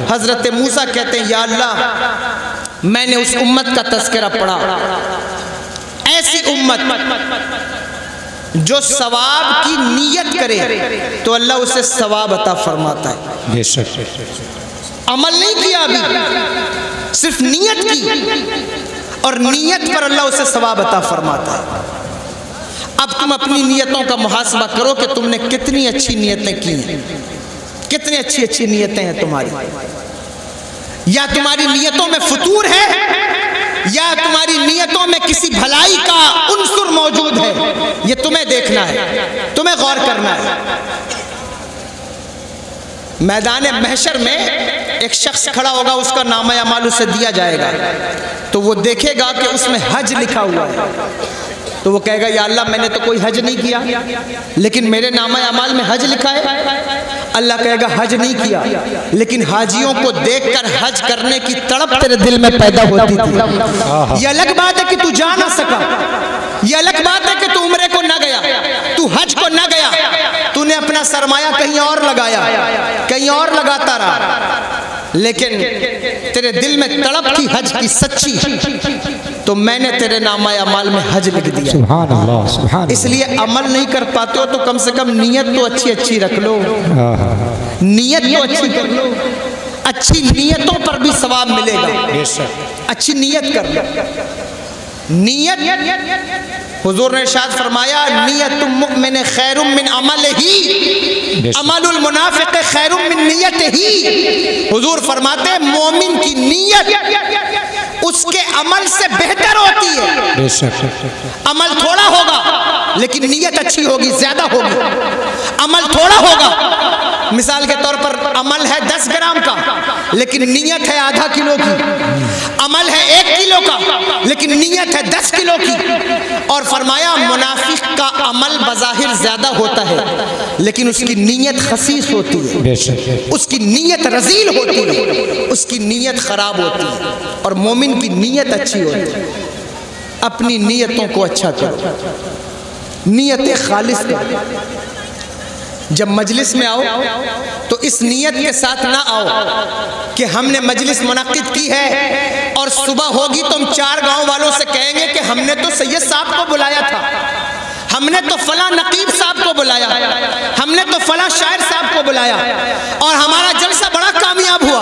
حضرت موسیٰ کہتے ہیں یا اللہ میں نے اس امت کا تذکرہ پڑھا, ایسی امت جو ثواب کی نیت کرے تو اللہ اسے ثواب عطا فرماتا ہے. عمل نہیں کیا ابھی, صرف نیت کی, اور نیت پر اللہ اسے ثواب عطا فرماتا ہے. اب تم اپنی نیتوں کا محاسبہ کرو کہ تم نے کتنی اچھی نیتیں کی ہیں, کتنی اچھی نیتیں ہیں تمہاری. یا تمہاری نیتوں میں فتور ہے, یا تمہاری نیتوں میں کسی بھلائی کا عنصر موجود ہے, یہ تمہیں دیکھنا ہے, تمہیں غور کرنا ہے. میدان محشر میں ایک شخص کھڑا ہوگا، اس کا نامہ اعمال اسے دیا جائے گا، تو وہ دیکھے گا کہ اس میں حج لکھا ہوا ہے، تو وہ کہے گا یا اللہ میں نے تو کوئی حج نہیں کیا، لیکن میرے نامہ اعمال میں حج لکھا ہے۔ اللہ کہے گا حج نہیں کیا، لیکن حاجیوں کو دیکھ کر حج کرنے کی تڑپ تیرے دل میں پیدا ہوتی تھی۔ یہ الگ بات ہے کہ تو جا نہ سکا، یہ الگ بات ہے کہ تو عمرے کو نہ گیا، تو حج کو نہ گیا، تو نے اپنا سرمایہ کہیں اور لگایا، کہیں اور لگاتا رہا، لیکن تیرے دل میں تڑپ تھی حج کی سچی، تو میں نے تیرے نامہ اعمال میں حج لکھ دیا۔ سبحان اللہ سبحان اللہ۔ اس لیے عمل نہیں کر پاتے ہو تو کم سے کم نیت تو اچھی اچھی رکھ لو، نیت تو اچھی کر لو، اچھی نیتوں پر بھی ثواب ملے گا، اچھی نیت کر لو۔ نیت، حضور نے ارشاد فرمایا نیت المؤمن خیر من عملہ، عمل المنافق خیر من نیتہ۔ حضور فرماتے ہیں مومن کی نیت اس کے عمل سے بہتر ہوتی ہے۔ عمل تھوڑا ہوگا لیکن نیت اچھی ہوگی، زیادہ ہوگی۔ عمل تھوڑا ہوگا، مثال کے طور پر عمل ہے 10 گرام کا لیکن نیت ہے آدھا کلو کی، عمل ہے 1 کلو کا لیکن نیت ہے 10 کلو کی۔ اور فرمایا منافق کا عمل بظاہر زیادہ ہوتا ہے لیکن اس کی نیت خسیس ہوتی ہے، اس کی نیت رذیل ہوتی ہے، اس کی نیت خراب ہوتی ہے۔ اور مومن کی نیت اچھی ہوتی ہے۔ اپنی نیتوں کو اچھا کرو، نیت خالص کرو۔ جب مجلس میں آؤ تو اس نیت کے ساتھ نہ آؤ کہ ہم نے مجلس منعقد کی ہے اور صبح ہوگی تو ہم 4 گاؤں والوں سے کہیں گے کہ ہم نے تو سید صاحب کو بلایا تھا، ہم نے تو فلاں نقیب صاحب کو بلایا، ہم نے تو فلاں شاعر صاحب کو بلایا اور ہمارا جلسہ بڑا کامیاب ہوا،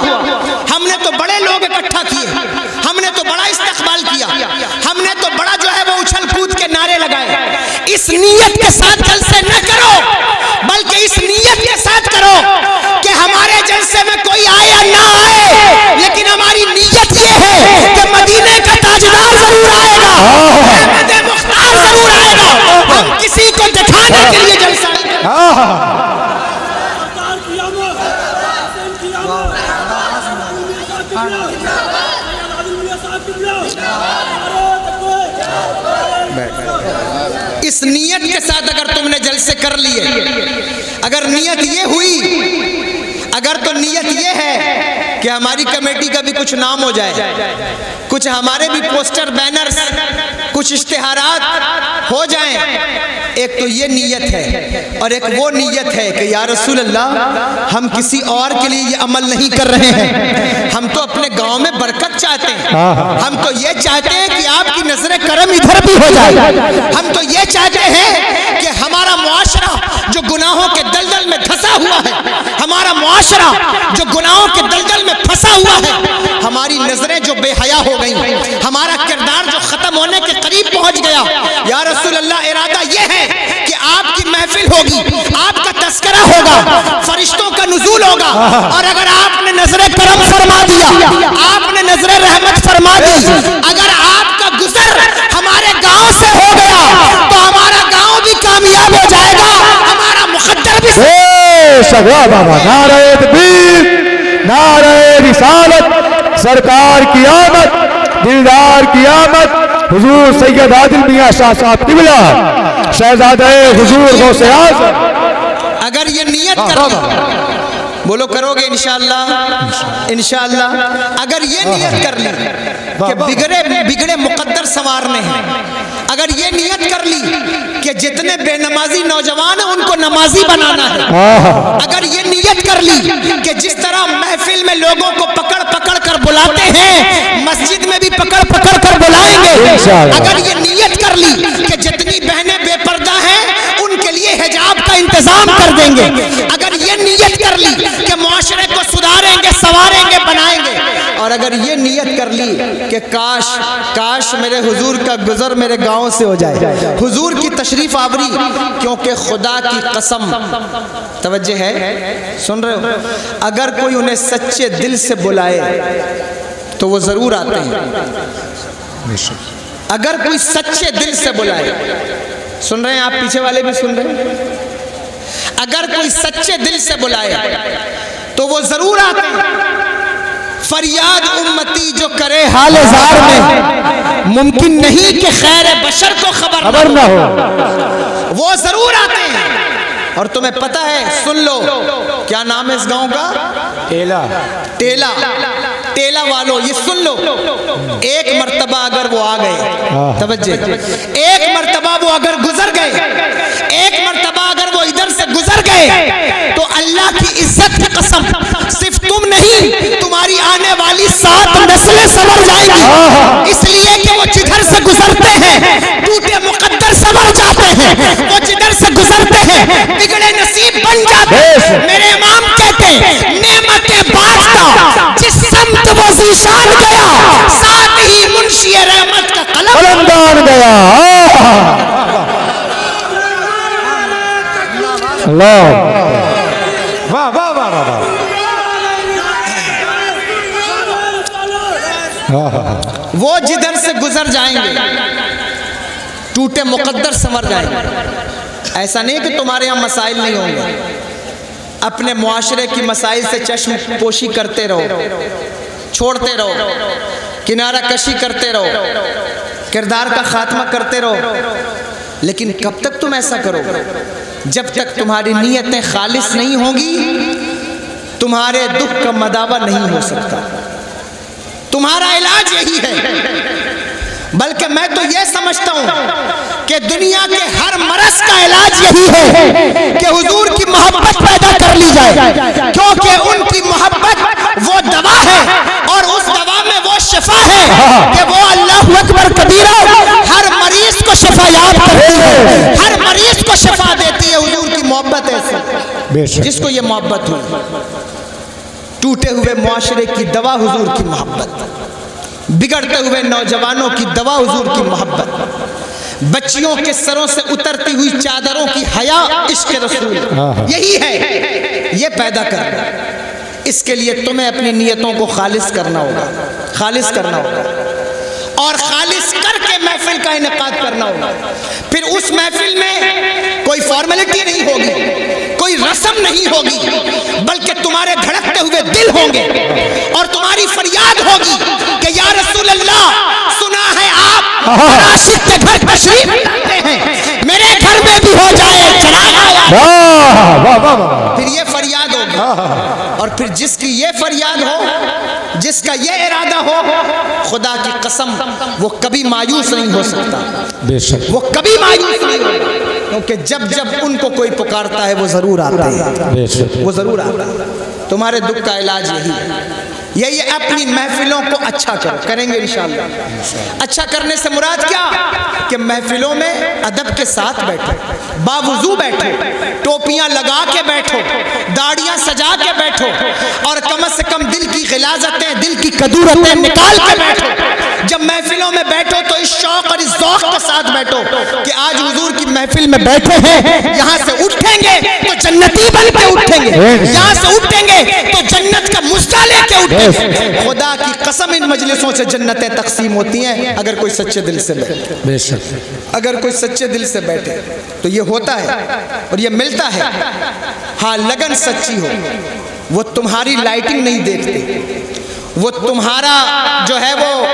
ہم نے تو بڑے لوگ اکٹھا کیے، ہم نے تو بڑا استقبال کیا، ہم نے تو بڑا جو ہے وہ اچھل کود کے نعرے لگائے۔ اس نیت کے ساتھ جلسے نہ کرو، بلکہ اس نیت کے ساتھ کرو کہ ہمارے جلسے میں کوئی آئے یا نہ آئے لیکن ہماری نیت یہ ہے کہ مدینے کا تاجدار ضرور آئے گا، احمد مختار ضرور آئے گا، ہم کسی کو دکھانے کے لیے جلسہ نہیں کریں۔ اس نیت کے ساتھ اگر تم نے جلسے کر لیے، اگر نیت یہ ہوئی، اگر تو نیت یہ ہے کہ ہماری کمیٹی کا بھی کچھ نام ہو جائے، کچھ ہمارے بھی پوسٹر بینرز، کچھ اشتہارات ہو جائیں، ایک تو یہ نیت ہے، اور ایک وہ نیت ہے کہ یا رسول اللہ ہم کسی اور کے لیے یہ عمل نہیں کر رہے ہیں، ہم تو اپنے گاؤں میں برکت چاہتے ہیں، ہم تو یہ چاہتے ہیں کہ آپ کی نظر کرم ادھر بھی ہو جائے، ہم تو یہ چاہتے ہیں کہ ہمارا معاشرہ جو گناہوں کے دلدل میں دھسا ہوا ہے، ہمارا معاشرہ جو گناہوں کے دلدل میں پھنسا ہوا ہے، ہماری نظریں جو بے حیا ہو گئیں، ہمارا کردار جو ختم ہونے کے قریب پہنچ گیا، یا رسول اللہ ارادہ یہ ہے کہ آپ کی محفل ہوگی، آپ کا تذکرہ ہوگا، فرشتوں کا نزول ہوگا، اور اگر آپ نے نظر کرم فرما دیا، آپ نے نظر رحمت فرما دی، اگر آپ کا گزر ہمارے گاؤں سے ہو گیا تو ہمارا گاؤں بھی کامیاب ہو جائے گا، ہمارا مقدر بھی شگوا بابا، نعرہ تکبیر، نعرہ رسالت، سرکار کی آمد، دلدار کی آمد، حضور سید عادل میاں شاہ صاحب قبلہ، شہزادہ حضور غوث اعظم۔ اگر یہ نیت کر لی، بولو کرو گے انشاءاللہ، انشاءاللہ اگر یہ نیت کر لی کہ بگڑے مقدر سنوارنے ہیں، اگر یہ نیت کر لی کہ جتنے بے نمازی نوجوان ہیں ان کو نمازی بنانا ہے، اگر یہ نیت کر لی کہ جس طرح محفل میں لوگوں کو پکڑ پکڑ کر بلاتے ہیں مسجد میں بھی پکڑ پکڑ کر بلائیں گے، اگر یہ نیت کر لی کہ جتنی بہنیں بے پردہ ہیں ان کے لیے حجاب کا انتظام کر دیں گے، اگر یہ نیت کر لی کہ معاشرے کو سدھاریں گے، سنواریں گے، بنائیں گے، اور اگر یہ نیت کر لی کہ کاش میرے حضور کا گزر میرے گاؤں سے ہو جائے، حضور کی تشریف آوری، کیونکہ خدا کی قسم، توجہ ہے، سن رہے ہو، اگر کوئی انہیں سچے دل سے بلائے تو وہ ضرور آتے ہیں، اگر کوئی سچے دل سے بلائے، سن رہے ہیں آپ پیچھے والے بھی سن رہے ہیں، اگر کوئی سچے دل سے بلائے تو وہ ضرور آتے ہیں۔ فریاد امتی جو کرے حال زار میں، ممکن نہیں کہ خیر بشر کو خبر نہ ہو، وہ ضرور آتے ہیں۔ اور تمہیں پتہ ہے، سن لو، کیا نام ہے اس گاؤں کا؟ ٹیلا۔ ٹیلا والو یہ سن لو، ایک مرتبہ اگر وہ آ گئے، توجہ، ایک مرتبہ وہ اگر گزر گئے، ایک مرتبہ اگر وہ ادھر سے گزر گئے، تو اللہ کی عزت کی قسم صرف تم نہیں، تمہاری آنے والی 7 نسلیں سنور جائیں گی، اس لیے کہ وہ جدھر سے گزرتے ہیں ٹوٹے مقدر سنور جاتے ہیں، وہ جدھر سے گزرتے ہیں بگڑے نصیب بن جاتے ہیں۔ میرے امام کہتے ہیں نعمت باشدہ جس سمت وہ ذیشان گیا، ساتھ ہی منشی رحمت کا قلم گیا۔ اللہ واہ واہ واہ واہ، وہ جدھر سے گزر جائیں گے ٹوٹے مقدر سنور جائیں گے۔ ایسا نہیں کہ تمہارے یہاں مسائل نہیں ہوں گے، اپنے معاشرے کی مسائل سے چشم پوشی کرتے رہو، چھوڑتے رہو، کنارہ کشی کرتے رہو، کردار کا خاتمہ کرتے رہو، لیکن کب تک تم ایسا کرو؟ جب تک تمہاری نیتیں خالص نہیں ہوں گی، تمہارے دکھ کا مداوع نہیں ہو سکتا۔ تمہارا علاج یہی ہے، بلکہ میں تو یہ سمجھتا ہوں کہ دنیا کے ہر مرض کا علاج یہی ہے کہ حضور کی محبت پیدا کر لی جائے، کیونکہ ان کی محبت وہ دوا ہے، اور اس دوا میں وہ شفا ہے کہ وہ اللہ اکبر کبیرہ ہر مریض کو شفا یاب کرتی ہے، ہر مریض کو شفا دیتی ہے۔ حضور کی محبت ایسی، جس کو یہ محبت ہوئی، ٹوٹے ہوئے معاشرے کی دوا حضور کی محبت، بگڑتے ہوئے نوجوانوں کی دوا حضور کی محبت، بچیوں کے سروں سے اترتی ہوئی چادروں کی حیا عشق رسول، یہی ہے، یہ پیدا کرنا۔ اس کے لیے تمہیں اپنی نیتوں کو خالص کرنا ہوگا، خالص کرنا ہوگا، اور خالص کر کے محفل کا انعقاد کرنا ہوگا۔ پھر اس محفل میں کوئی فارمیلٹی نہیں ہوگی، کوئی رسم نہیں ہوگی، بلکہ تمہارے دھڑکتے ہوئے دل ہوں گے، اور تمہاری فریاد ہوگی کہ یا رسول اللہ، سنا ہے آپ عاشق کے گھر تشریف لاتے ہیں، میرے گھر میں بھی ہو جائے چراغ آیا۔ پھر یہ فریاد ہوگی، اور پھر جس کی یہ فریاد ہو، جس کا یہ ارادہ ہو، خدا کی قسم وہ کبھی مایوس نہیں ہو سکتا، بے شک وہ کبھی مایوس نہیں ہوگا، کیونکہ جب جب ان کو کوئی پکارتا ہے وہ ضرور آتے ہیں، وہ ضرور آتا ہے۔ تمہارے دکھ کا علاج یہی ہے، یہی اپنی محفلوں کو اچھا کرو، کریں گے انشاءاللہ۔ اچھا کرنے سے مراد کیا؟ کہ محفلوں میں ادب کے ساتھ بیٹھو، باوضو بیٹھو، ٹوپیاں لگا کے بیٹھو، داڑیاں سجا کے بیٹھو، اور کم از کم دل کی غلاظتیں، دل کی کدورتیں نکال کے بیٹھو۔ جب محفلوں میں بیٹھو تو اس شوق اور اس ذوق کے ساتھ بیٹھو کہ آج حضور کی محفل میں بیٹھے ہیں، یہاں سے اٹھیں گے تو جنتی بن کے اٹھیں گے، یہاں سے اٹھیں گے تو جنت کا مزدہ لے کے اٹھیں گے۔ خدا کی قسم ان مجلسوں سے جنتیں تقسیم ہوتی ہیں اگر کوئی سچے دل سے بیٹھے، بے شک، اگر کوئی سچے دل سے بیٹھے تو یہ ہوتا ہے اور یہ ملتا ہے۔ ہاں لگن سچی ہو، وہ تمہاری لائٹنگ نہیں دیکھتے، وہ تمہارا جو ہے وہ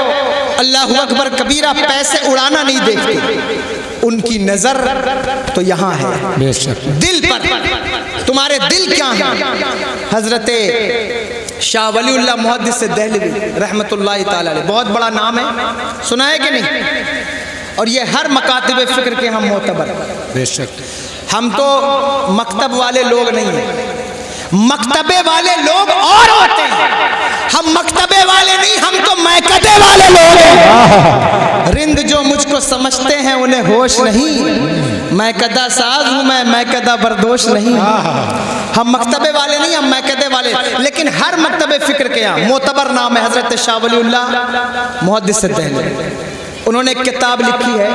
اللہ اکبر کبیرہ پیسے اڑانا نہیں دیکھتے، ان کی نظر تو یہاں ہے، بے شک، دل پر۔ تمہارے دل کیا ہیں؟ حضرت شاہ ولی اللہ محدث دہلوی رحمت اللہ تعالی علیہ، بہت بڑا نام ہے، سنا ہے کہ نہیں؟ اور یہ ہر مکاتب فکر کے ہم معتبر، بے شک۔ ہم تو مکتب والے لوگ نہیں ہیں، مکتبے والے لوگ اور ہوتے ہیں، ہم مکتبے والے نہیں، ہم تو میکدے والے لوگ ہیں۔ رند جو مجھ کو سمجھتے ہیں انہیں ہوش نہیں، میکدہ ساز ہوں میں، میکدہ بردوش نہیں۔ ہم مکتبے والے نہیں، ہم میکدے والے، لیکن ہر مکتبے فکر کے یہاں معتبر نام ہے حضرت شاہ ولی اللہ محدث دہلوی۔ انہوں نے ایک کتاب لکھی ہے،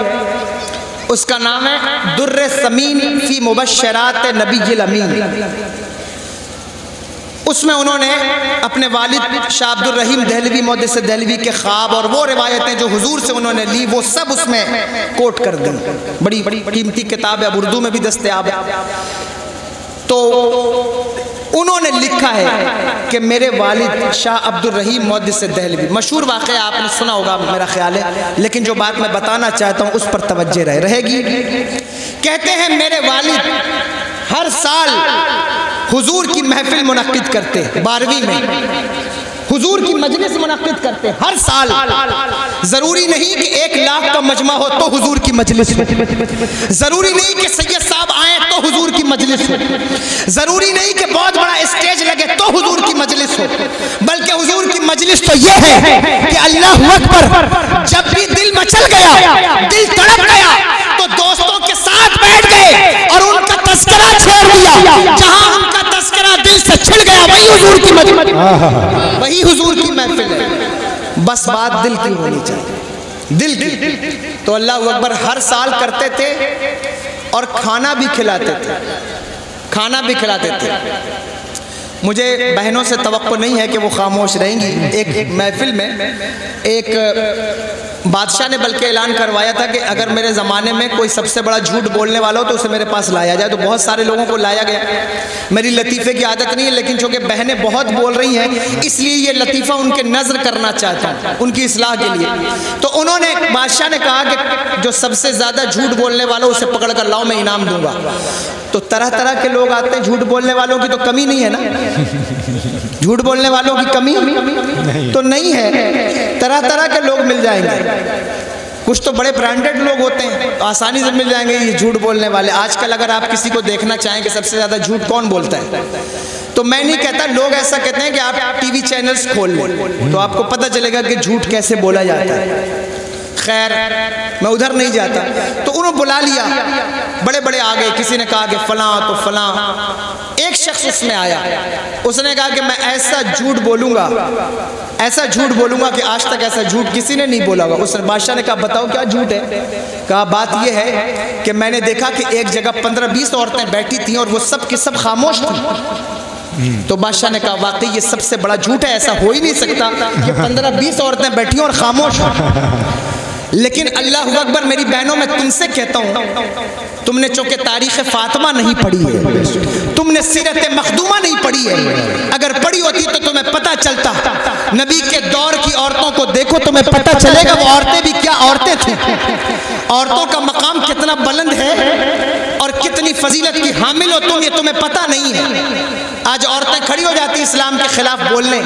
اس کا نام ہے در ثمین فی مبشرات نبی الامین۔ اس میں انہوں نے اپنے والد شاہ عبد الرحیم دہلوی محدث دہلوی کے خواب اور وہ روایتیں جو حضور سے انہوں نے لی وہ سب اس میں کوٹ کر دیں۔ بڑی قیمتی کتاب ہے، اب اردو میں بھی دستیاب ہے۔ تو انہوں نے لکھا ہے کہ میرے والد شاہ عبد الرحیم محدث دہلوی، مشہور واقعہ آپ نے سنا ہوگا میرا خیال ہے، لیکن جو بات میں بتانا چاہتا ہوں اس پر توجہ رہے گی۔ کہتے ہیں میرے والد ہر سال حضور کی محفل منعقد کرتے، 12ویں میں حضور کی مجلس منعقد کرتے ہر سال۔ ضروری نہیں کہ 1 لاکھ کا مجمع ہو تو حضور کی مجلس ہو، ضروری نہیں کہ سید صاحب آئیں تو حضور کی مجلس ہو، ضروری نہیں کہ بہت بڑا اسٹیج لگے تو حضور کی مجلس ہو، بلکہ حضور کی مجلس تو یہ ہے کہ اللہ اکبر جب بھی دل مچل گیا، دل تڑپ گیا تو دوستوں کے ساتھ بیٹھ گئے اور ان کا تذکرہ چھیڑ دیا، جہاں ان کا تذکرہ دل سے چھڑ گیا وہی حضور کی مجلس، وہی حضور کی محفل ہے۔ بس بات دل کی ہونی چاہیے، دل کی۔ تو اللہ اکبر ہر سال کرتے تھے اور کھانا بھی کھلاتے تھے، کھانا بھی کھلاتے تھے۔ مجھے بہنوں سے توقع نہیں ہے کہ وہ خاموش رہیں گی۔ ایک محفل میں ایک بادشاہ نے بلکہ اعلان کروایا تھا کہ اگر میرے زمانے میں کوئی سب سے بڑا جھوٹ بولنے والا ہو تو اسے میرے پاس لایا جائے، تو بہت سارے لوگوں کو لایا گیا۔ میری لطیفے کی عادت نہیں ہے، لیکن چونکہ بہنیں بہت بول رہی ہیں اس لیے یہ لطیفہ ان کے نظر کرنا چاہتا ہوں ان کی اصلاح کے لیے۔ تو انہوں نے، بادشاہ نے کہا کہ جو سب سے زیادہ جھوٹ بولنے والا اسے پکڑ کر لاؤ، میں انعام دوں گا۔ تو طرح طرح کے لوگ آتے ہیں، جھوٹ بولنے والوں کی تو کمی نہیں ہے نا، جھوٹ بولنے والوں کی کمی تو نہیں ہے، طرح طرح کے لوگ مل جائیں گے۔ کچھ تو بڑے برانڈڈ لوگ ہوتے ہیں، آسانی سے مل جائیں گے یہ جھوٹ بولنے والے۔ آج کل اگر آپ کسی کو دیکھنا چاہیں کہ سب سے زیادہ جھوٹ کون بولتا ہے تو میں نہیں کہتا، لوگ ایسا کہتے ہیں کہ آپ ٹی وی چینلز کھول لیں تو آپ کو پتہ چلے گا کہ جھوٹ کیسے بولا جاتا ہے۔ خیر میں ادھر نہیں جاتا۔ تو انہوں نے بلا لیا، بڑے بڑے آگئے، کسی نے کہا کہ فلاں تو فلاں۔ ایک شخص اس میں آیا، اس نے کہا کہ میں ایسا جھوٹ بولوں گا، ایسا جھوٹ بولوں گا کہ آج تک ایسا جھوٹ کسی نے نہیں بولا ہوگا۔ اس نے، بادشاہ نے کہا بتاؤ کیا جھوٹ ہے؟ کہا بات یہ ہے کہ میں نے دیکھا کہ ایک جگہ 15-20 عورتیں بیٹھی تھیں اور وہ سب کی سب خاموش تھیں۔ تو بادشاہ نے کہا واقعی یہ سب سے بڑا جھوٹ ہے، ایسا ہو ہی نہیں سکتا کہ 15-20 عورتیں بیٹھی اور خاموش ہیں۔ لیکن اللہ اکبر میری بہنوں، میں تم سے کہتا ہوں، تم نے چونکہ تاریخ فاطمہ نہیں پڑھی ہے، تم نے سیرت مخدومہ نہیں پڑھی ہے، اگر پڑھی ہوتی تو تمہیں پتہ چلتا۔ نبی کے دور کی عورتوں کو دیکھو، تمہیں پتہ چلے گا وہ عورتیں بھی کیا عورتیں تھیں، عورتوں کا مقام کتنا بلند ہے اور کتنی فضیلت کی حامل ہو تم، یہ تمہیں پتہ نہیں ہے۔ آج عورتیں کھڑی ہو جاتی اسلام کے خلاف بولنے،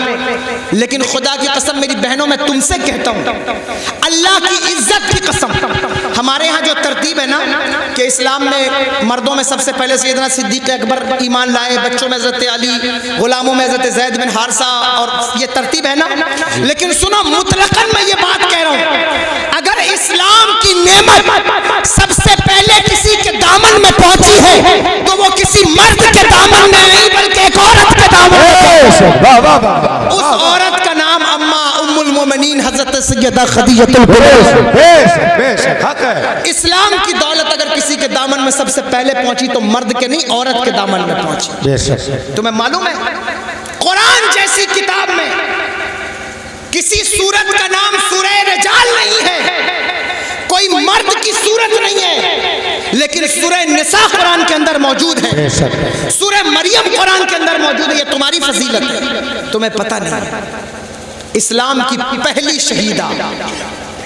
لیکن خدا کی قسم میری بہنوں میں تم سے کہتا ہوں، اللہ کی عزت کی قسم، ہمارے ہاں جو ترتیب ہے نا کہ اسلام میں مردوں میں سب سے پہلے سیدنا صدیق اکبر ایمان لائے، بچوں میں حضرت علی، غلاموں میں حضرت زید بن حارثہ، اور یہ ترتیب ہے نا، لیکن سنو مطلقاً میں یہ بات کہہ رہا ہوں، اگر اسلام کی نعمت سب سے پہلے کسی کے دامن میں پہنچی ہے تو وہ کسی مرد کے دامن میں نہیں بلکہ ایک عورت کے دامن میں۔ اس عورت کا نام ام المومنین حضرت سیدہ خدیجہ اسلام کی دولت اگر کسی کے دامن میں سب سے پہلے پہنچی تو مرد کے نہیں عورت کے دامن میں پہنچی۔ تمہیں معلوم ہے قرآن جیسی کتاب میں کسی سورت کا نام سورہ رجال نہیں ہے، کوئی مرد کی سورت نہیں ہے، لیکن سورہ نساء قرآن کے اندر موجود ہے، سورہ مریم قرآن کے اندر موجود ہے۔ یہ تمہاری فضیلت ہے، تمہیں پتہ نہیں ہے۔ اسلام کی پہلی شہیدہ،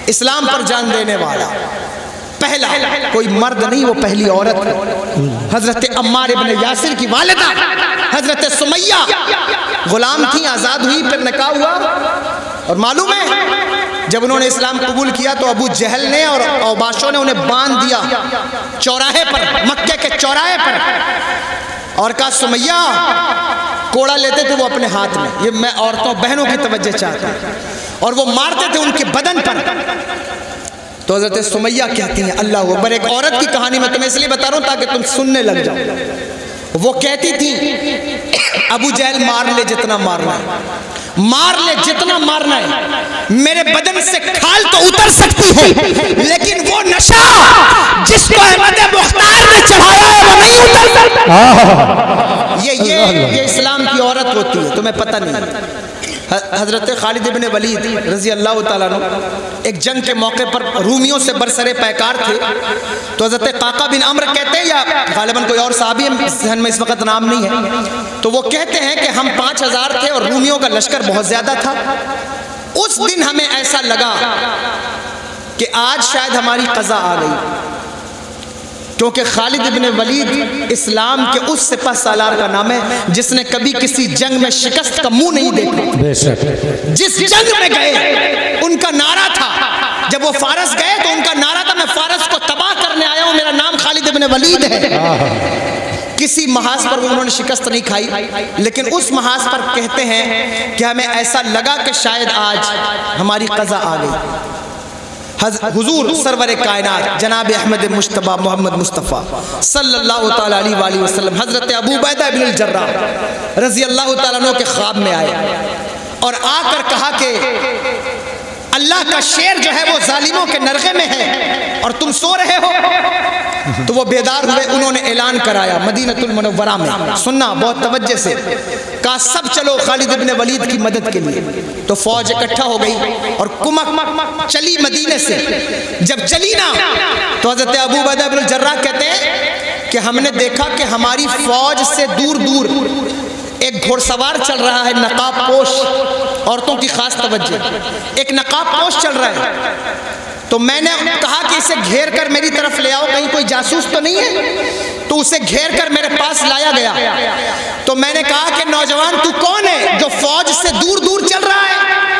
اسلام پر جان دینے والا پہلا کوئی مرد نہیں، وہ پہلی عورت ہے، حضرت عمار ابن یاسر کی والدہ حضرت سمیہ غلام تھی، آزاد ہوئی، پھر نکاح ہوا، اور معلوم ہے جب انہوں نے اسلام قبول کیا تو ابو جہل نے اور اوباشوں نے انہیں باندھ دیا چوراہے پر، مکے کے چوراہے پر، اور کہا سمیہ، کوڑا لیتے تھے وہ اپنے ہاتھ میں، یہ میں عورتوں بہنوں کی توجہ چاہتا ہوں، اور وہ مارتے تھے ان کے بدن پر۔ تو حضرت سمیہ کہتی ہیں، اللہ اکبر، ایک عورت کی کہانی میں تمہیں اس لیے بتا رہا ہوں تاکہ تم سننے لگ جاؤ۔ وہ کہتی تھی ابو جہل مار لے جتنا مارنا ہے، مار لے جتنا مارنا ہے، میرے بدن سے کھال تو اتر سکتی ہے، لیکن وہ نشہ جس کو احمد مختار نے چڑھایا ہے وہ نہیں اتر سکتا۔ یہ اسلام کی عورت ہوتی ہے، تمہیں پتہ نہیں۔ حضرت خالد ابن ولید رضی اللہ تعالیٰ عنہ ایک جنگ کے موقع پر رومیوں سے برسر پیکار تھے. تو حضرت قاقہ بن عمرو کہتے ہیں, یا غالباً کوئی اور صحابی ذہن میں اس وقت نام نہیں ہے, تو وہ کہتے ہیں کہ ہم 5000 تھے اور رومیوں کا لشکر بہت زیادہ تھا. اس دن ہمیں ایسا لگا کہ آج شاید ہماری قضا آ گئی, کیونکہ خالد ابن ولید اسلام کے اس سپہ سالار کا نام ہے جس نے کبھی کسی جنگ میں شکست کا منہ نہیں دیکھا. جس جنگ میں گئے ان کا نعرہ تھا, جب وہ فارس گئے تو ان کا نعرہ تھا میں فارس کو تباہ کرنے آیا ہوں, میرا نام خالد ابن ولید ہے. کسی محاذ پر انہوں نے شکست نہیں کھائی, لیکن اس محاذ پر کہتے ہیں کہ ہمیں ایسا لگا کہ شاید آج ہماری قضا آ گئی. حضور سرور کائنات جناب احمد مجتبی محمد مصطفیٰ صلی اللہ تعالیٰ علیہ وآلہ وسلم حضرت ابو عبیدہ بن الجراح رضی اللہ تعالیٰ عنہ کے خواب میں آئے اور آ کر کہا کہ اللہ کا شیر جو ہے وہ ظالموں کے نرغے میں ہے اور تم سو رہے ہو. تو وہ بیدار ہوئے, انہوں نے اعلان کرایا مدینہ المنورہ میں, سننا بہت توجہ سے, کہا سب چلو خالد ابن ولید کی مدد کے لیے. تو فوج اکٹھا ہو گئی اور کمک چلی مدینے سے. جب چلی نا تو حضرت ابو عبیدہ بن الجراح کہتے ہیں کہ ہم نے دیکھا کہ ہماری فوج سے دور دور ایک گھوڑ سوار چل رہا ہے, نقاب پوش, عورتوں کی خاص توجہ, ایک نقاب پوش چل رہا ہے. تو میں نے کہا کہ اسے گھیر کر میری طرف لے آؤ, کہیں کوئی جاسوس تو نہیں ہے. تو اسے گھیر کر میرے پاس لایا گیا. تو میں نے کہا کہ نوجوان تو کون ہے جو فوج سے دور دور چل رہا ہے؟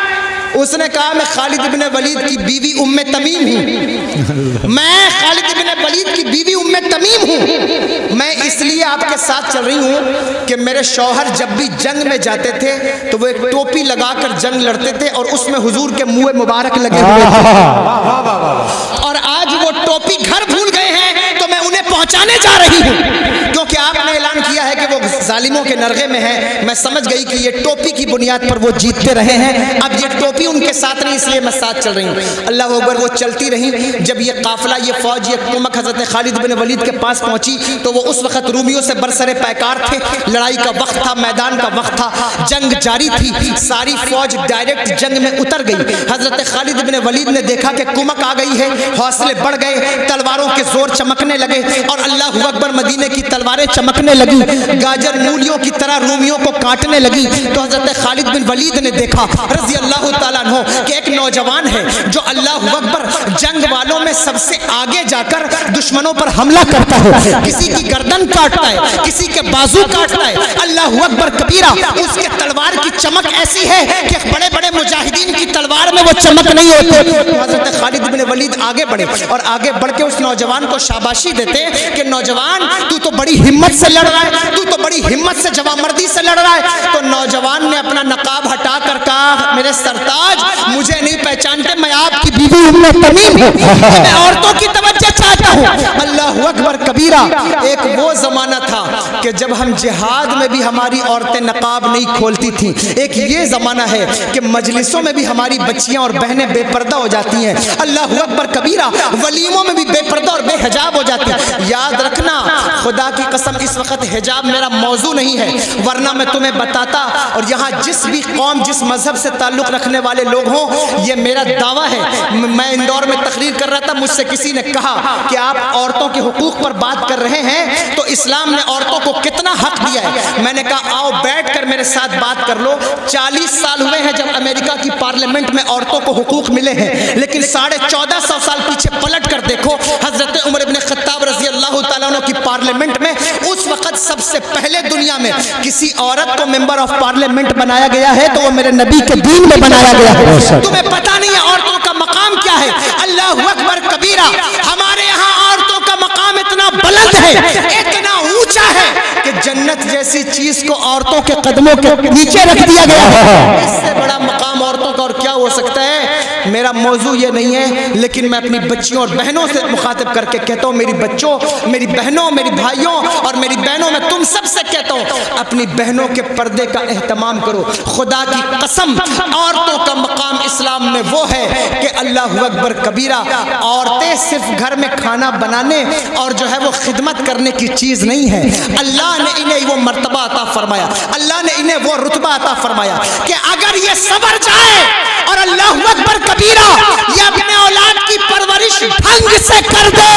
اس نے کہا میں خالد ابن ولید کی بیوی ام تمیم ہوں, میں خالد ابن ولید کی بیوی ام تمیم ہوں. میں اس لیے آپ کے ساتھ چل رہی ہوں کہ میرے شوہر جب بھی جنگ میں جاتے تھے تو وہ ایک ٹوپی لگا کر جنگ لڑتے تھے اور اس میں حضور کے منہ مبارک لگے ہوئے تھے, اور آج وہ ٹوپی گھر بھول گئے ہیں تو میں انہیں پہنچانے جا رہی ہوں, کیونکہ آپ نے اعلان کیا ہے کہ وہ ظالموں کے نرغے میں ہے. میں سمجھ گئی کہ یہ ٹوپی کی بنیاد پر وہ جیتتے رہے ہیں, اب یہ ٹوپی ان کے ساتھ نہیں, اس لیے میں ساتھ چل رہی ہوں. اللہ اکبر. وہ چلتی رہی. جب یہ قافلہ, یہ فوج, یہ کمک حضرت خالد بن ولید کے پاس پہنچی تو وہ اس وقت رومیوں سے برسر پیکار تھے, لڑائی کا وقت تھا, میدان کا وقت تھا, جنگ جاری تھی. ساری فوج ڈائریکٹ جنگ میں اتر گئی. حضرت خالد بن ولید نے دیکھا کہ کمک آ گئی ہے, حوصلے بڑھ گئے, تلواروں کے زور چمکنے لگے اور اللہ اکبر مدینے کی تلواریں چمکنے لگی, گاجر مولیوں کی طرح رومیوں کو کاٹنے لگی. تو حضرت خالد بن ولید نے دیکھا رضی اللہ تعالیٰ عنہ کہ ایک نوجوان ہے جو اللہ اکبر جنگ والوں میں سب سے آگے جا کر دشمنوں پر حملہ کرتا ہے, کسی کی گردن کاٹتا ہے, کسی کے بازو کاٹتا ہے. اللہ اکبر کبیرہ. اس کے تلوار کی چمک ایسی ہے کہ بڑے بڑے مجاہدین کی تلوار میں وہ چمک نہیں ہوتی. حضرت خالد بن ولید آگے بڑھے اور آگے بڑھ کے اس نوجوان کو شاباشی دیتے کہ نوجوان تو بڑی ہمت سے لڑ رہا ہے, تو بڑی ہمت سے جوامردی سے لڑ رہا ہے. تو نوجوان نے اپنا نقاب ہٹا کر کہا میرے سرتاج مجھے نہیں پہچانتے, میں آپ کی بیوی ام تمیم ہوں, میں عورتوں کی توجہ چاہتا ہوں. اللہ اکبر کبیرہ. ایک وہ زمانہ تھا کہ جب ہم جہاد میں بھی ہماری عورتیں نقاب نہیں کھولتی تھیں. ایک یہ زمانہ ہے کہ مجلسوں میں بھی ہماری بچیاں اور بہنیں بے پردہ ہو جاتی ہیں. اللہ اکبر کبیرہ. ولیموں میں بھی بے پردہ اور بے حجاب ہو جاتی ہیں. یاد رکھنا خدا کی قسم اس وقت حجاب میرا موضوع نہیں ہے, ورنہ میں تمہیں بتاتا, اور یہاں جس بھی قوم جس مذہب سے تعلق رکھنے والے لوگ ہوں یہ میرا دعویٰ ہے. میں اندور میں تقریر کر رہا تھا, مجھ سے کسی نے کہا کہ آپ عورتوں کے حقوق پر بات کر رہے ہیں تو اسلام نے عورتوں کو کتنا حق دیا ہے. میں نے کہا آؤ بیٹھ کر میرے ساتھ بات کر لو. 40 سال ہوئے ہیں جب امریکہ کی پارلیمنٹ میں عورتوں کو حقوق ملے ہیں, لیکن 1450 سال پیچھے پلٹ کر دیکھو حضرت عمر بن خطاب رضی اللہ تعالیٰ عنہ کی پارلیمنٹ میں اس وقت سب سے پہلے دنیا میں کسی عورت کو ممبر آف پارلیمنٹ بنایا گیا ہے تو وہ میرے نبی کے دین میں بنایا گیا ہے. تمہیں پتہ نہیں ہے عورتوں کا مقام کیا ہے. اللہ اکبر کبیرہ. ہمارے یہاں عورتوں کا مقام اتنا بلند ہے, اتنا اونچا ہے کہ جنت جیسی چیز کو عورتوں کے قدموں کے نیچے رکھ دیا گیا ہے. اس سے بڑا مقام عورتوں کا اور کیا ہو سکتا ہے. میرا موضوع یہ نہیں ہے، لیکن میں اپنی بچیوں اور بہنوں سے مخاطب کر کے کہتا ہوں، میری بچوں، میری بہنوں، میری بھائیوں اور میری بہنوں، میں تم سب سے کہتا ہوں اپنی بہنوں کے پردے کا اہتمام کرو۔ خدا کی قسم عورتوں کا مقام اسلام میں وہ ہے کہ اللہ اکبر کبیرہ، عورتیں صرف گھر میں کھانا بنانے اور جو ہے وہ خدمت کرنے کی چیز نہیں ہے۔ اللہ نے انہیں وہ مرتبہ عطا فرمایا، اللہ نے انہیں وہ رتبہ عطا فرمایا کہ اگر یہ سبر جائے اور اللہ اکبر کبیرہ یہ اپنے اولاد کی پرورش ڈھنگ سے کر دے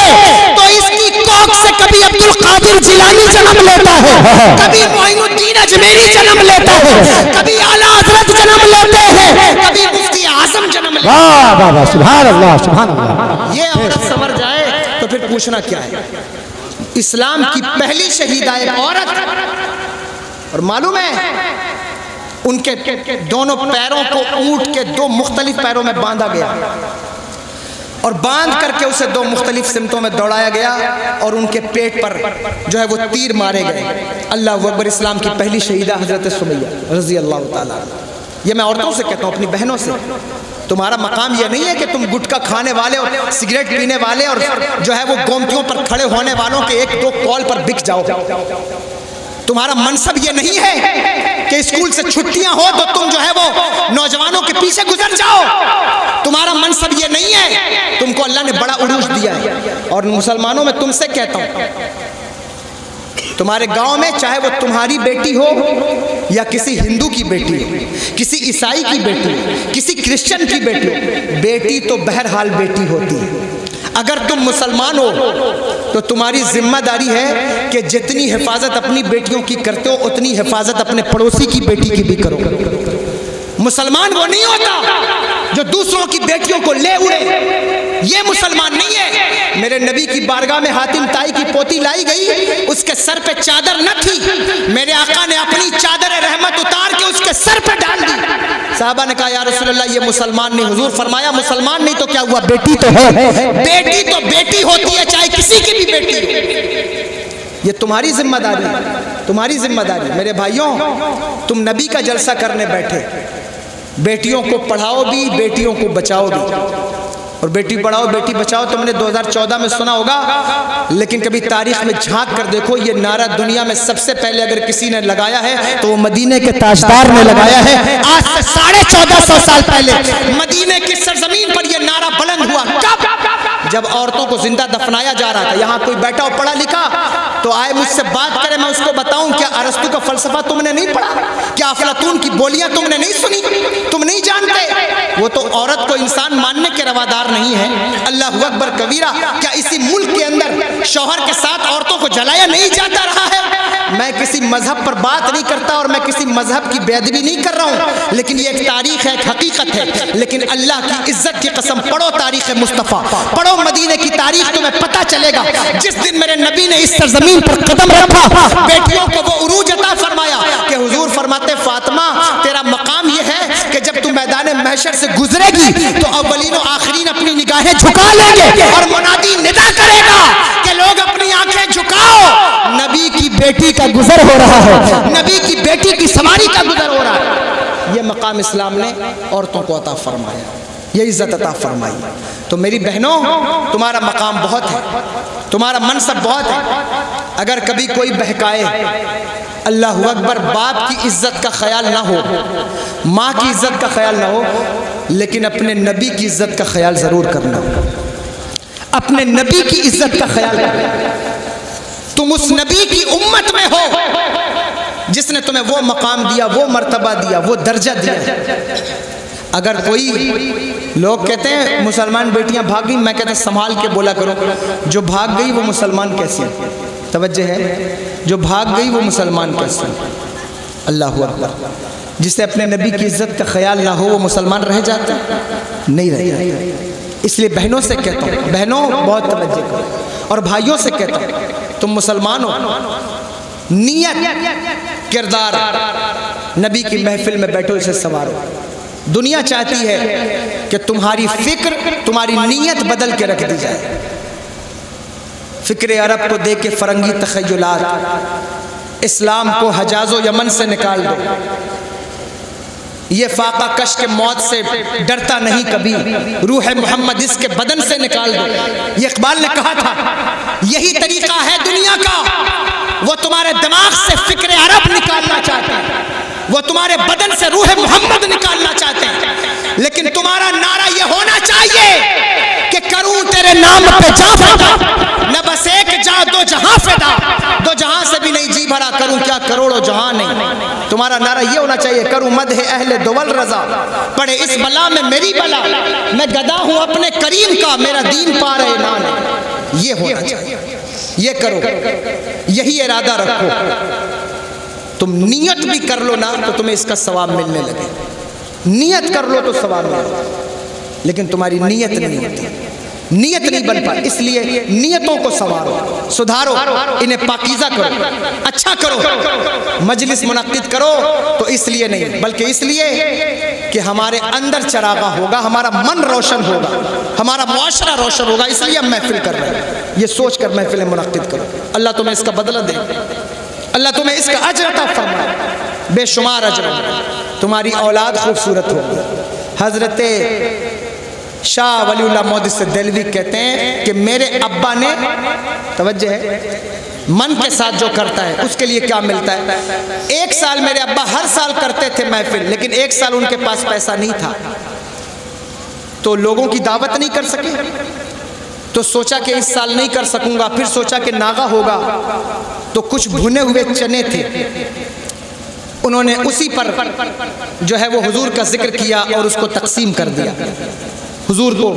تو اس کی کوکھ سے کبھی عبد القادر جیلانی جنم لیتا ہے، کبھی معین الدین اجمیری جنم لیتا ہے، کبھی اعلیٰ حضرت جنم لیتے ہیں، کبھی مفتی اعظم جنم لیتے ہیں۔ واہ واہ واہ، سبحان اللہ سبحان اللہ۔ یہ عورت سمر جائے تو پھر پوچھنا کیا ہے؟ اسلام کی پہلی شہیدہ ایک عورت، اور معلوم ہے ان کے دونوں پیروں کو اونٹ کے دو مختلف پیروں میں باندھا گیا اور باندھ کر کے اسے دو مختلف سمتوں میں دوڑایا گیا اور ان کے پیٹ پر جو ہے وہ تیر مارے گئے۔ اللہ اکبر۔ اسلام کی پہلی شہیدہ حضرت سمیہ رضی اللہ تعالیٰ۔ یہ میں عورتوں سے کہتا ہوں، اپنی بہنوں سے، تمہارا مقام یہ نہیں ہے کہ تم گٹکا کھانے والے اور سگریٹ پینے والے اور جو ہے وہ گومتیوں پر کھڑے ہونے والوں کے ایک دو کال پر بک جاؤ۔ تمہارا منصب یہ نہیں ہے کہ اسکول سے چھٹیاں ہو تو تم جو ہے وہ نوجوانوں کے پیچھے گزر جاؤ۔ تمہارا منصب یہ نہیں ہے، تم کو اللہ نے بڑا عروج دیا ہے۔ اور مسلمانوں میں تم سے کہتا ہوں، تمہارے گاؤں میں چاہے وہ تمہاری بیٹی ہو یا کسی ہندو کی بیٹی ہو، کسی عیسائی کی بیٹی ہو، کسی کرسچن کی بیٹی ہو، بیٹی تو بہرحال بیٹی ہوتی ہے۔ اگر تم مسلمان ہو تو تمہاری ذمہ داری ہے کہ جتنی حفاظت اپنی بیٹیوں کی کرتے ہو اتنی حفاظت اپنے پڑوسی کی بیٹی کی بھی کرو۔ مسلمان وہ نہیں ہوتا جو دوسروں کی بیٹیوں کو لے اڑے، یہ مسلمان نہیں ہے۔ میرے نبی کی بارگاہ میں حاتم طائی کی پوتی لائی گئی، اس کے سر پہ چادر نہ تھی، میرے آقا نے اپنی چادر رحمت اتار کے اس کے سر پہ ڈال دی۔ صحابہ نے کہا یا رسول اللہ یہ مسلمان نہیں۔ حضور فرمایا مسلمان نہیں تو کیا ہوا؟ بیٹی تو ہے، بیٹی تو بیٹی ہوتی ہے چاہے کسی کی بھی بیٹی ہو۔ یہ تمہاری ذمہ داری، تمہاری ذمہ داری۔ میرے بھائیوں، تم نبی کا جلسہ کرنے بیٹھے، بیٹیوں کو پڑھاؤ بھی، بیٹیوں کو بچاؤ بھی۔ اور بیٹی پڑھاؤ بیٹی بچاؤ تم نے 2014 میں سنا ہوگا، لیکن کبھی تاریخ میں جھانک کر دیکھو، یہ نعرہ دنیا میں سب سے پہلے اگر کسی نے لگایا ہے تو وہ مدینے کے تاجدار نے لگایا ہے۔ آج سے 1450 سال پہلے مدینے کی سرزمین پر یہ نعرہ بلند ہوا۔ کب؟ جب عورتوں کو زندہ دفنایا جا رہا تھا۔ یہاں کوئی بیٹھا ہو پڑھا لکھا تو آئے مجھ سے بات کرے، میں اس کو بتاؤں کیا ارسطو کا فلسفہ تم نے نہیں پڑھا؟ کیا افلاطون کی بولیاں تم نے نہیں سنی؟ تم نہیں جانتے؟ وہ تو عورت کو انسان ماننے کے روادار نہیں ہے۔ اللہ اکبر کبیرہ، کیا اسی ملک کے اندر شوہر کے ساتھ عورتوں کو جلایا نہیں جاتا رہا ہے؟ میں کسی مذہب پر بات نہیں کرتا اور میں کسی مذہب کی بے ادبی نہیں کر رہا ہوں، لیکن یہ ایک تاریخ ہے، ایک حقیقت ہے۔ لیکن اللہ کی عزت کی قسم، پڑھو تاریخ مصطفیٰ، پڑھو مدینے کی تاریخ، تمہیں پتہ چلے گا جس دن میرے نبی نے اس سرزمین پر قدم رکھا، بیٹیوں کو وہ عروج عطا فرمایا کہ حضور فرماتے فاطمہ تیرا مقام یہ ہے کہ جب تم میدان محشر سے گزرے گی تو اولین و آخرین اپنی نگاہیں جھکا لیں گے اور منادی ندا کرے گا کہ لوگ اپنی آنکھیں جھکاؤ، نبی کی بیٹی کا گزر ہو رہا ہے، نبی کی بیٹی کی سواری کا گزر ہو رہا ہے۔ یہ مقام اسلام نے عورتوں کو عطا فرمایا، یہ عزت عطا فرمائی۔ تو میری بہنوں، تمہارا مقام بہت ہے، تمہارا منصب بہت ہے۔ اگر کبھی کوئی بہکائے، اللہ اکبر، باپ کی عزت کا خیال نہ ہو، ماں کی عزت کا خیال نہ ہو، لیکن اپنے نبی کی عزت کا خیال ضرور کرنا، اپنے نبی کی عزت کا خیال کرنا۔ تم اس نبی کی امت میں ہو جس نے تمہیں وہ مقام دیا، وہ مرتبہ دیا، وہ درجہ دیا۔ اگر کوئی لوگ کہتے ہیں مسلمان بیٹیاں بھاگ گئی، میں کہتا سنبھال کے بولا کرو، جو بھاگ گئی وہ مسلمان کیسی ہے؟ توجہ ہے، جو بھاگ گئی وہ مسلمان کیسی ہے؟ اللہ اکبر۔ جسے اپنے نبی کی عزت کا خیال نہ ہو وہ مسلمان رہ جاتا ہے؟ نہیں رہتا۔ اس لیے بہنوں سے کہتا ہوں، بہنوں بہت توجہ کرو، اور بھائیوں سے کہتا ہوں تم مسلمان ہو، نیت کردار نبی کی محفل میں بیٹھو اسے سنوارو۔ دنیا چاہتی ہے کہ تمہاری فکر، تمہاری نیت بدل کے رکھ دی جائے۔ فکر عرب کو دے کے فرنگی تخیلات، اسلام کو حجاز و یمن سے نکال دو۔ یہ فاقہ کش کے موت سے ڈرتا نہیں کبھی، روح محمد اس کے بدن سے نکال دو۔ یہ اقبال نے کہا تھا یہی طریقہ ہے دنیا کا، وہ تمہارے دماغ سے فکر عرب نکالنا چاہتے ہیں، وہ تمہارے بدن سے روح محمد نکالنا چاہتے ہیں، لیکن تمہارا نعرہ یہ ہونا چاہیے کہ کروں تیرے نام پہ جاں فدا، نہ بس ایک جاں دو جہاں فدا، دو جہاں سے بھی نہیں جی بھرا کروں کیا کروڑوں جہاں نہیں۔ تمہارا نعرہ یہ ہونا چاہیے کروں مدح اہل دول رضا، پڑے اس بلا میں میری بلا، میں گدا ہوں اپنے کریم کا، میرا دین پا رہے نام، یہ ہونا چاہیے۔ یہ کرو، یہی ارادہ رکھو، تم نیت بھی کر لو نا تو تمہیں اس کا ثواب ملنے لگے، نیت کر لو تو ثواب ملے، لیکن تمہاری نیت نہیں ہوتی، نیت نہیں بن پائی، اس لیے نیتوں کو سنوارو، سدھارو، انہیں پاکیزہ کرو، اچھا کرو۔ مجلس منعقد کرو تو اس لیے نہیں بلکہ اس لیے کہ ہمارے اندر چراغاں ہوگا، ہمارا من روشن ہوگا، ہمارا معاشرہ روشن ہوگا، اس لیے ہم محفل کر رہے ہیں۔ یہ سوچ کر محفلیں منعقد کرو، اللہ تمہیں اس کا بدلہ دے، اللہ تمہیں اس کا اجر عطا فرمائے، بے شمار اجر۔ تمہاری اولاد خوبصورت ہوگی۔ حضرت شاہ ولی اللہ مودی سے دہلوی کہتے ہیں کہ میرے ابا نے، توجہ ہے، من کے ساتھ جو کرتا ہے اس کے لیے کیا ملتا ہے۔ ایک سال میرے ابا ہر سال کرتے تھے محفل، لیکن ایک سال ان کے پاس پیسہ نہیں تھا تو لوگوں کی دعوت نہیں کر سکے، تو سوچا کہ اس سال نہیں کر سکوں گا، پھر سوچا کہ ناغہ ہوگا تو کچھ بھنے ہوئے چنے تھے، انہوں نے اسی پر جو ہے وہ حضور کا ذکر کیا اور اس کو تقسیم کر دیا، حضور کو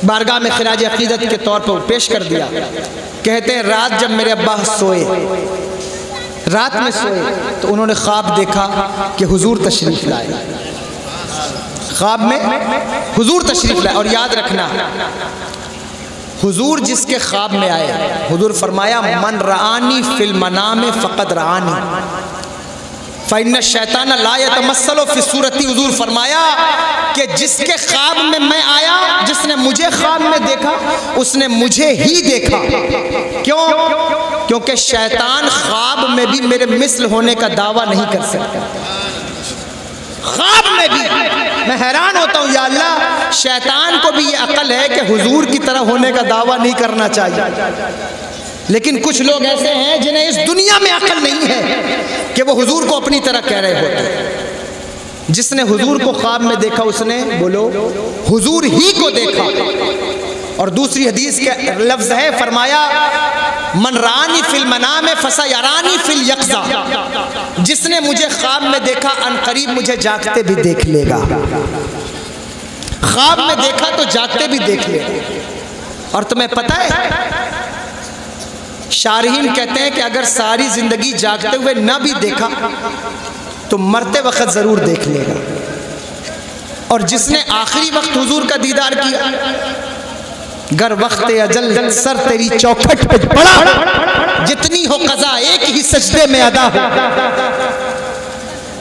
بارگاہ میں خراج عقیدت کے طور پر پیش کر دیا۔ کہتے ہیں رات جب میرے ابا سوئے، رات میں سوئے تو انہوں نے خواب دیکھا کہ حضور تشریف لائے، خواب میں حضور تشریف لائے۔ اور یاد رکھنا حضور جس کے خواب میں آئے، حضور فرمایا من رآنی فی المنام فقد رآنی فإن الشیطان لا یتمثل فی صورتی۔ حضور فرمایا کہ جس کے خواب میں میں آیا، جس نے مجھے خواب میں دیکھا اس نے مجھے ہی دیکھا۔ کیوں؟ کیونکہ شیطان خواب میں بھی میرے مثل ہونے کا دعویٰ نہیں کر سکتا، خواب میں بھی۔ میں حیران ہوتا ہوں یا اللہ، شیطان کو بھی یہ عقل ہے کہ حضور کی طرح ہونے کا دعویٰ نہیں کرنا چاہیے، لیکن کچھ لوگ ایسے ہیں جنہیں اس دنیا میں عقل نہیں ہے کہ وہ حضور کو اپنی طرح کہہ رہے ہوتے ہیں۔ جس نے حضور کو خواب میں دیکھا اس نے، بولو، حضور ہی کو دیکھا۔ اور دوسری حدیث کے لفظ ہے، فرمایا من رانی فی المنام فسیرانی فی الیقظہ، جس نے مجھے خواب میں دیکھا ان قریب مجھے جاگتے بھی دیکھ لے گا۔ خواب میں دیکھا تو جاگتے بھی دیکھ لے گا۔ اور تمہیں پتہ ہے شارحین کہتے ہیں کہ اگر ساری زندگی جاگتے ہوئے نہ بھی دیکھا تو مرتے وقت ضرور دیکھ لے گا۔ اور جس نے آخری وقت حضور کا دیدار کیا، گر وقت اجل سر تیری چوکھٹ پہ پڑا، جتنی ہو قضا ایک ہی سجدے میں ادا ہو۔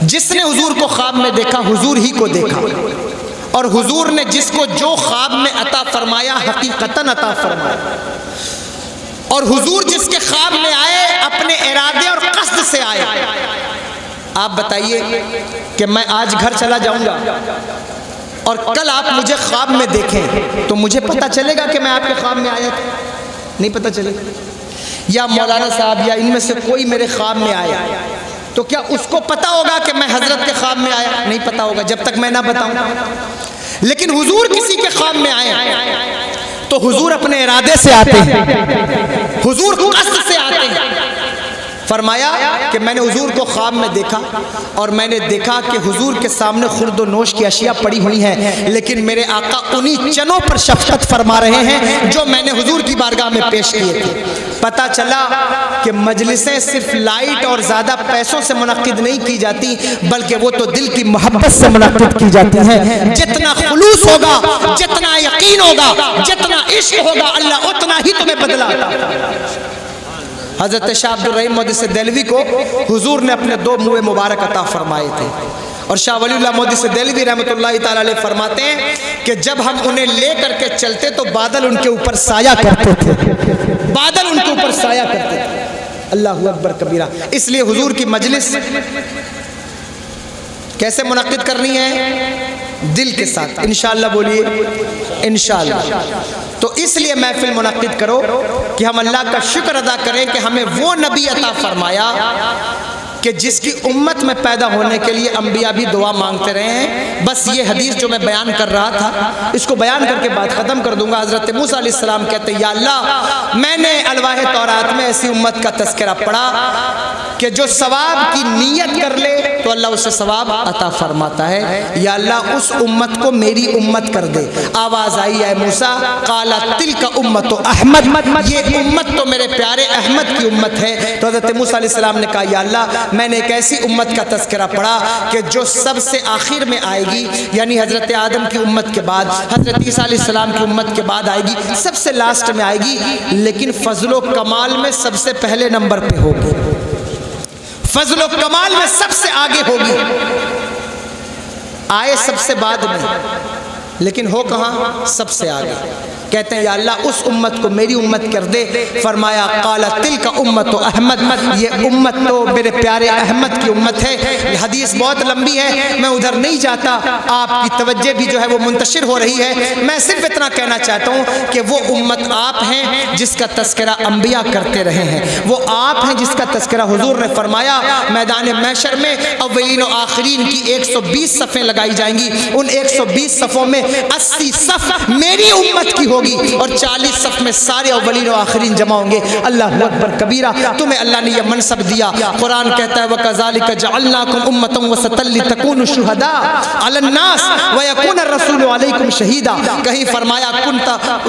جس نے حضور کو خواب میں دیکھا حضور ہی کو دیکھا، اور حضور نے جس کو جو خواب میں عطا فرمایا حقیقتاً عطا فرمایا۔ اور حضور جس کے خواب میں آئے اپنے ارادے اور قصد سے آئے۔ آپ بتائیے کہ میں آج گھر چلا جاؤں گا اور کل آپ مجھے خواب میں دیکھیں تو مجھے پتہ چلے گا کہ میں آپ کے خواب میں آیا تھا؟ نہیں پتہ چلے گا۔ یا مولانا صاحب یا ان میں سے کوئی میرے خواب میں آیا تو کیا اس کو پتہ ہوگا کہ میں حضرت کے خواب میں آیا؟ نہیں پتہ ہوگا جب تک میں نہ بتاؤں۔ لیکن حضور کسی کے خواب میں آئے تو حضور اپنے ارادے سے آتے ہیں، حضور قصد سے آتے ہیں۔ فرمایا کہ میں نے حضور کو خواب میں دیکھا اور میں نے دیکھا کہ حضور کے سامنے خرد و نوش کی اشیاء پڑی ہوئی ہیں، لیکن میرے آقا انہی چنوں پر شفقت فرما رہے ہیں جو میں نے حضور کی بارگاہ میں پیش کیے تھے۔ پتہ چلا کہ مجلسیں صرف لائٹ اور زیادہ پیسوں سے منعقد نہیں کی جاتی، بلکہ وہ تو دل کی محبت سے منعقد کی جاتی ہیں۔ جتنا خلوص ہوگا، جتنا یقین ہوگا، جتنا عشق ہوگا، اللہ اتنا ہی تمہیں بدلا عطا فرمائے۔ حضرت شاہ عبد الرحیم مودی سے دہلوی کو حضور نے اپنے 2 منہ مبارک عطا فرمائے تھے، اور شاہ ولی اللہ مودی سے دہلوی رحمۃ اللہ تعالی علیہ فرماتے ہیں کہ جب ہم انہیں لے کر کے چلتے تو بادل ان کے اوپر سایہ کرتے تھے، بادل ان کے اوپر سایہ کرتے تھے۔ اللہ اکبر کبیرہ۔ اس لیے حضور کی مجلس کیسے منعقد کرنی ہے؟ دل کے ساتھ انشاءاللہ، بولیے انشاءاللہ۔ تو اس لیے محفل منعقد کرو کہ ہم اللہ کا شکر ادا کریں کہ ہمیں وہ نبی عطا فرمایا کہ جس کی امت میں پیدا ہونے کے لیے انبیاء بھی دعا مانگتے رہے ہیں۔ بس یہ حدیث جو میں بیان کر رہا تھا، اس کو بیان کر کے بات ختم کر دوں گا۔ حضرت موسیٰ علیہ السلام کہتے ہیں یا اللہ، میں نے الواح تورات میں ایسی امت کا تذکرہ پڑھا کہ جو ثواب کی نیت کر لے تو اللہ اسے ثواب عطا فرماتا ہے۔ یا اللہ اس امت کو میری امت کر دے۔ آواز آئی اے موسیٰ، قال تلک امت احمد، یہ امت تو میرے پیارے احمد کی امت ہے۔ تو حضرت موسیٰ علیہ السلام نے کہا یا اللہ، میں نے ایک ایسی امت کا تذکرہ پڑھا کہ جو سب سے آخر میں آئے گی، یعنی حضرت آدم کی امت کے بعد، حضرت عیسیٰ علیہ السلام کی امت کے بعد آئے گی، سب سے لاسٹ میں آئے گی، لیکن فضل و کمال میں سب سے پہلے نمبر پہ ہوگی، فضل و کمال میں سب سے آگے ہوگی، آئے سب سے بعد میں، لیکن ہو کہاں؟ سب سے آگے۔ کہتے ہیں یا اللہ اس امت کو میری امت کر دے۔ فرمایا قال تلک امت احمد، یہ امت تو میرے پیارے احمد کی امت ہے۔ یہ حدیث بہت لمبی ہے، میں ادھر نہیں جاتا، آپ کی توجہ بھی جو ہے وہ منتشر ہو رہی ہے۔ میں صرف اتنا کہنا چاہتا ہوں کہ وہ امت آپ ہیں جس کا تذکرہ انبیاء کرتے رہے ہیں، وہ آپ ہیں جس کا تذکرہ حضور نے فرمایا میدان محشر میں اولین و آخرین کی 120 صفیں لگائی جائیں گی، ان 120 صفوں میں 80 صف میری امت کی ہوگی اور 40 صف میں سارے اولین و آخرین جمع ہوں گے۔ اللہ اکبر کبیرہ، تمہیں اللہ نے یہ منصب دیا۔ قرآن کہتا ہے وَكَذَلِكَ جَعَلْنَاكُمْ أُمَّةً وَسَطًا لِتَكُونُوا شُهَدَاءَ عَلَى النَّاسِ وَيَكُونَ الرَّسُولُ عَلَيْكُمْ شَهِيدًا۔ کہیں فرمایا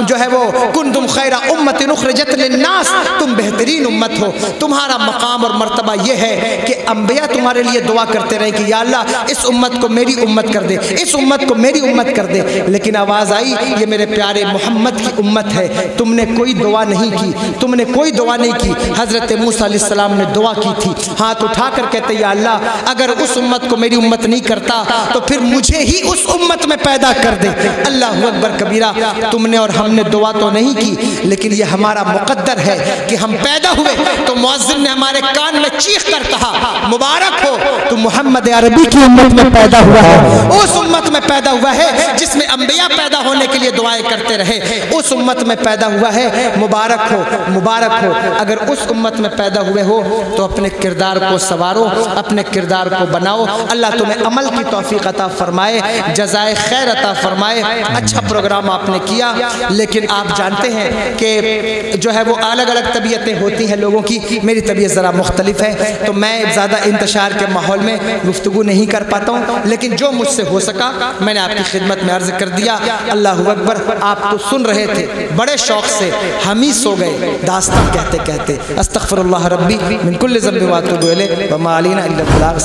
جو ہے وہ كُنْتُمْ خَيْرَ أُمَّةٍ أُخْرِجَتْ لِلنَّاسِ، تم بہترین امت ہو۔ تمہارا مقام اور مرتبہ یہ ہے کہ انبیاء تمہارے لیے دعا کرتے رہے کہ یا اللہ اس امت کو میری امت کر دے، اس امت کو میری امت کر دے، لیکن آواز آئی یہ میرے پیارے محمد کی امت ہے، تم نے کوئی دعا نہیں کی، تم نے کوئی دعا نہیں کی۔ حضرت موسیٰ علیہ السلام نے دعا کی تھی، ہاتھ اٹھا کر کہتے یا اللہ اگر اس امت کو میری امت نہیں کرتا تو پھر مجھے ہی اس امت میں پیدا کر دے۔ اللہ اکبر کبیرہ، تم نے اور ہم نے دعا تو نہیں کی، لیکن یہ ہمارا مقدر ہے کہ ہم پیدا ہوئے تو مؤذن نے ہمارے کان میں چیخ کر کہا مبارک ہو تو محمد عربی کی امت میں پیدا ہوا ہے، اس امت میں پیدا ہوا ہے جس میں انبیاء پیدا ہونے کے لیے دعائیں کرتے رہے، اس امت میں پیدا ہوا ہے، مبارک ہو مبارک ہو۔ اگر اس امت میں پیدا ہوئے ہو تو اپنے کردار کو سنوارو، اپنے کردار کو بناؤ۔ اللہ تمہیں عمل کی توفیق عطا فرمائے، جزائے خیر عطا فرمائے۔ اچھا پروگرام آپ نے کیا، لیکن آپ جانتے ہیں کہ جو ہے وہ الگ الگ طبیعتیں ہوتی ہیں لوگوں کی، میری طبیعت ذرا مختلف ہے تو میں زیادہ انتشار کے ماحول میں گفتگو نہیں کر پاتا ہوں، لیکن جو مجھ سے ہو سکا میں نے آپ کی خدمت میں عرض کر دیا۔ اللہ اکبر، آپ تو سن رہے تھے بڑے شوق سے، ہم ہی سو گئے داستان کہتے کہتے۔ استغفر اللہ ربی من کل ذنب واتوب الیہ وما علینا الا البلاغ۔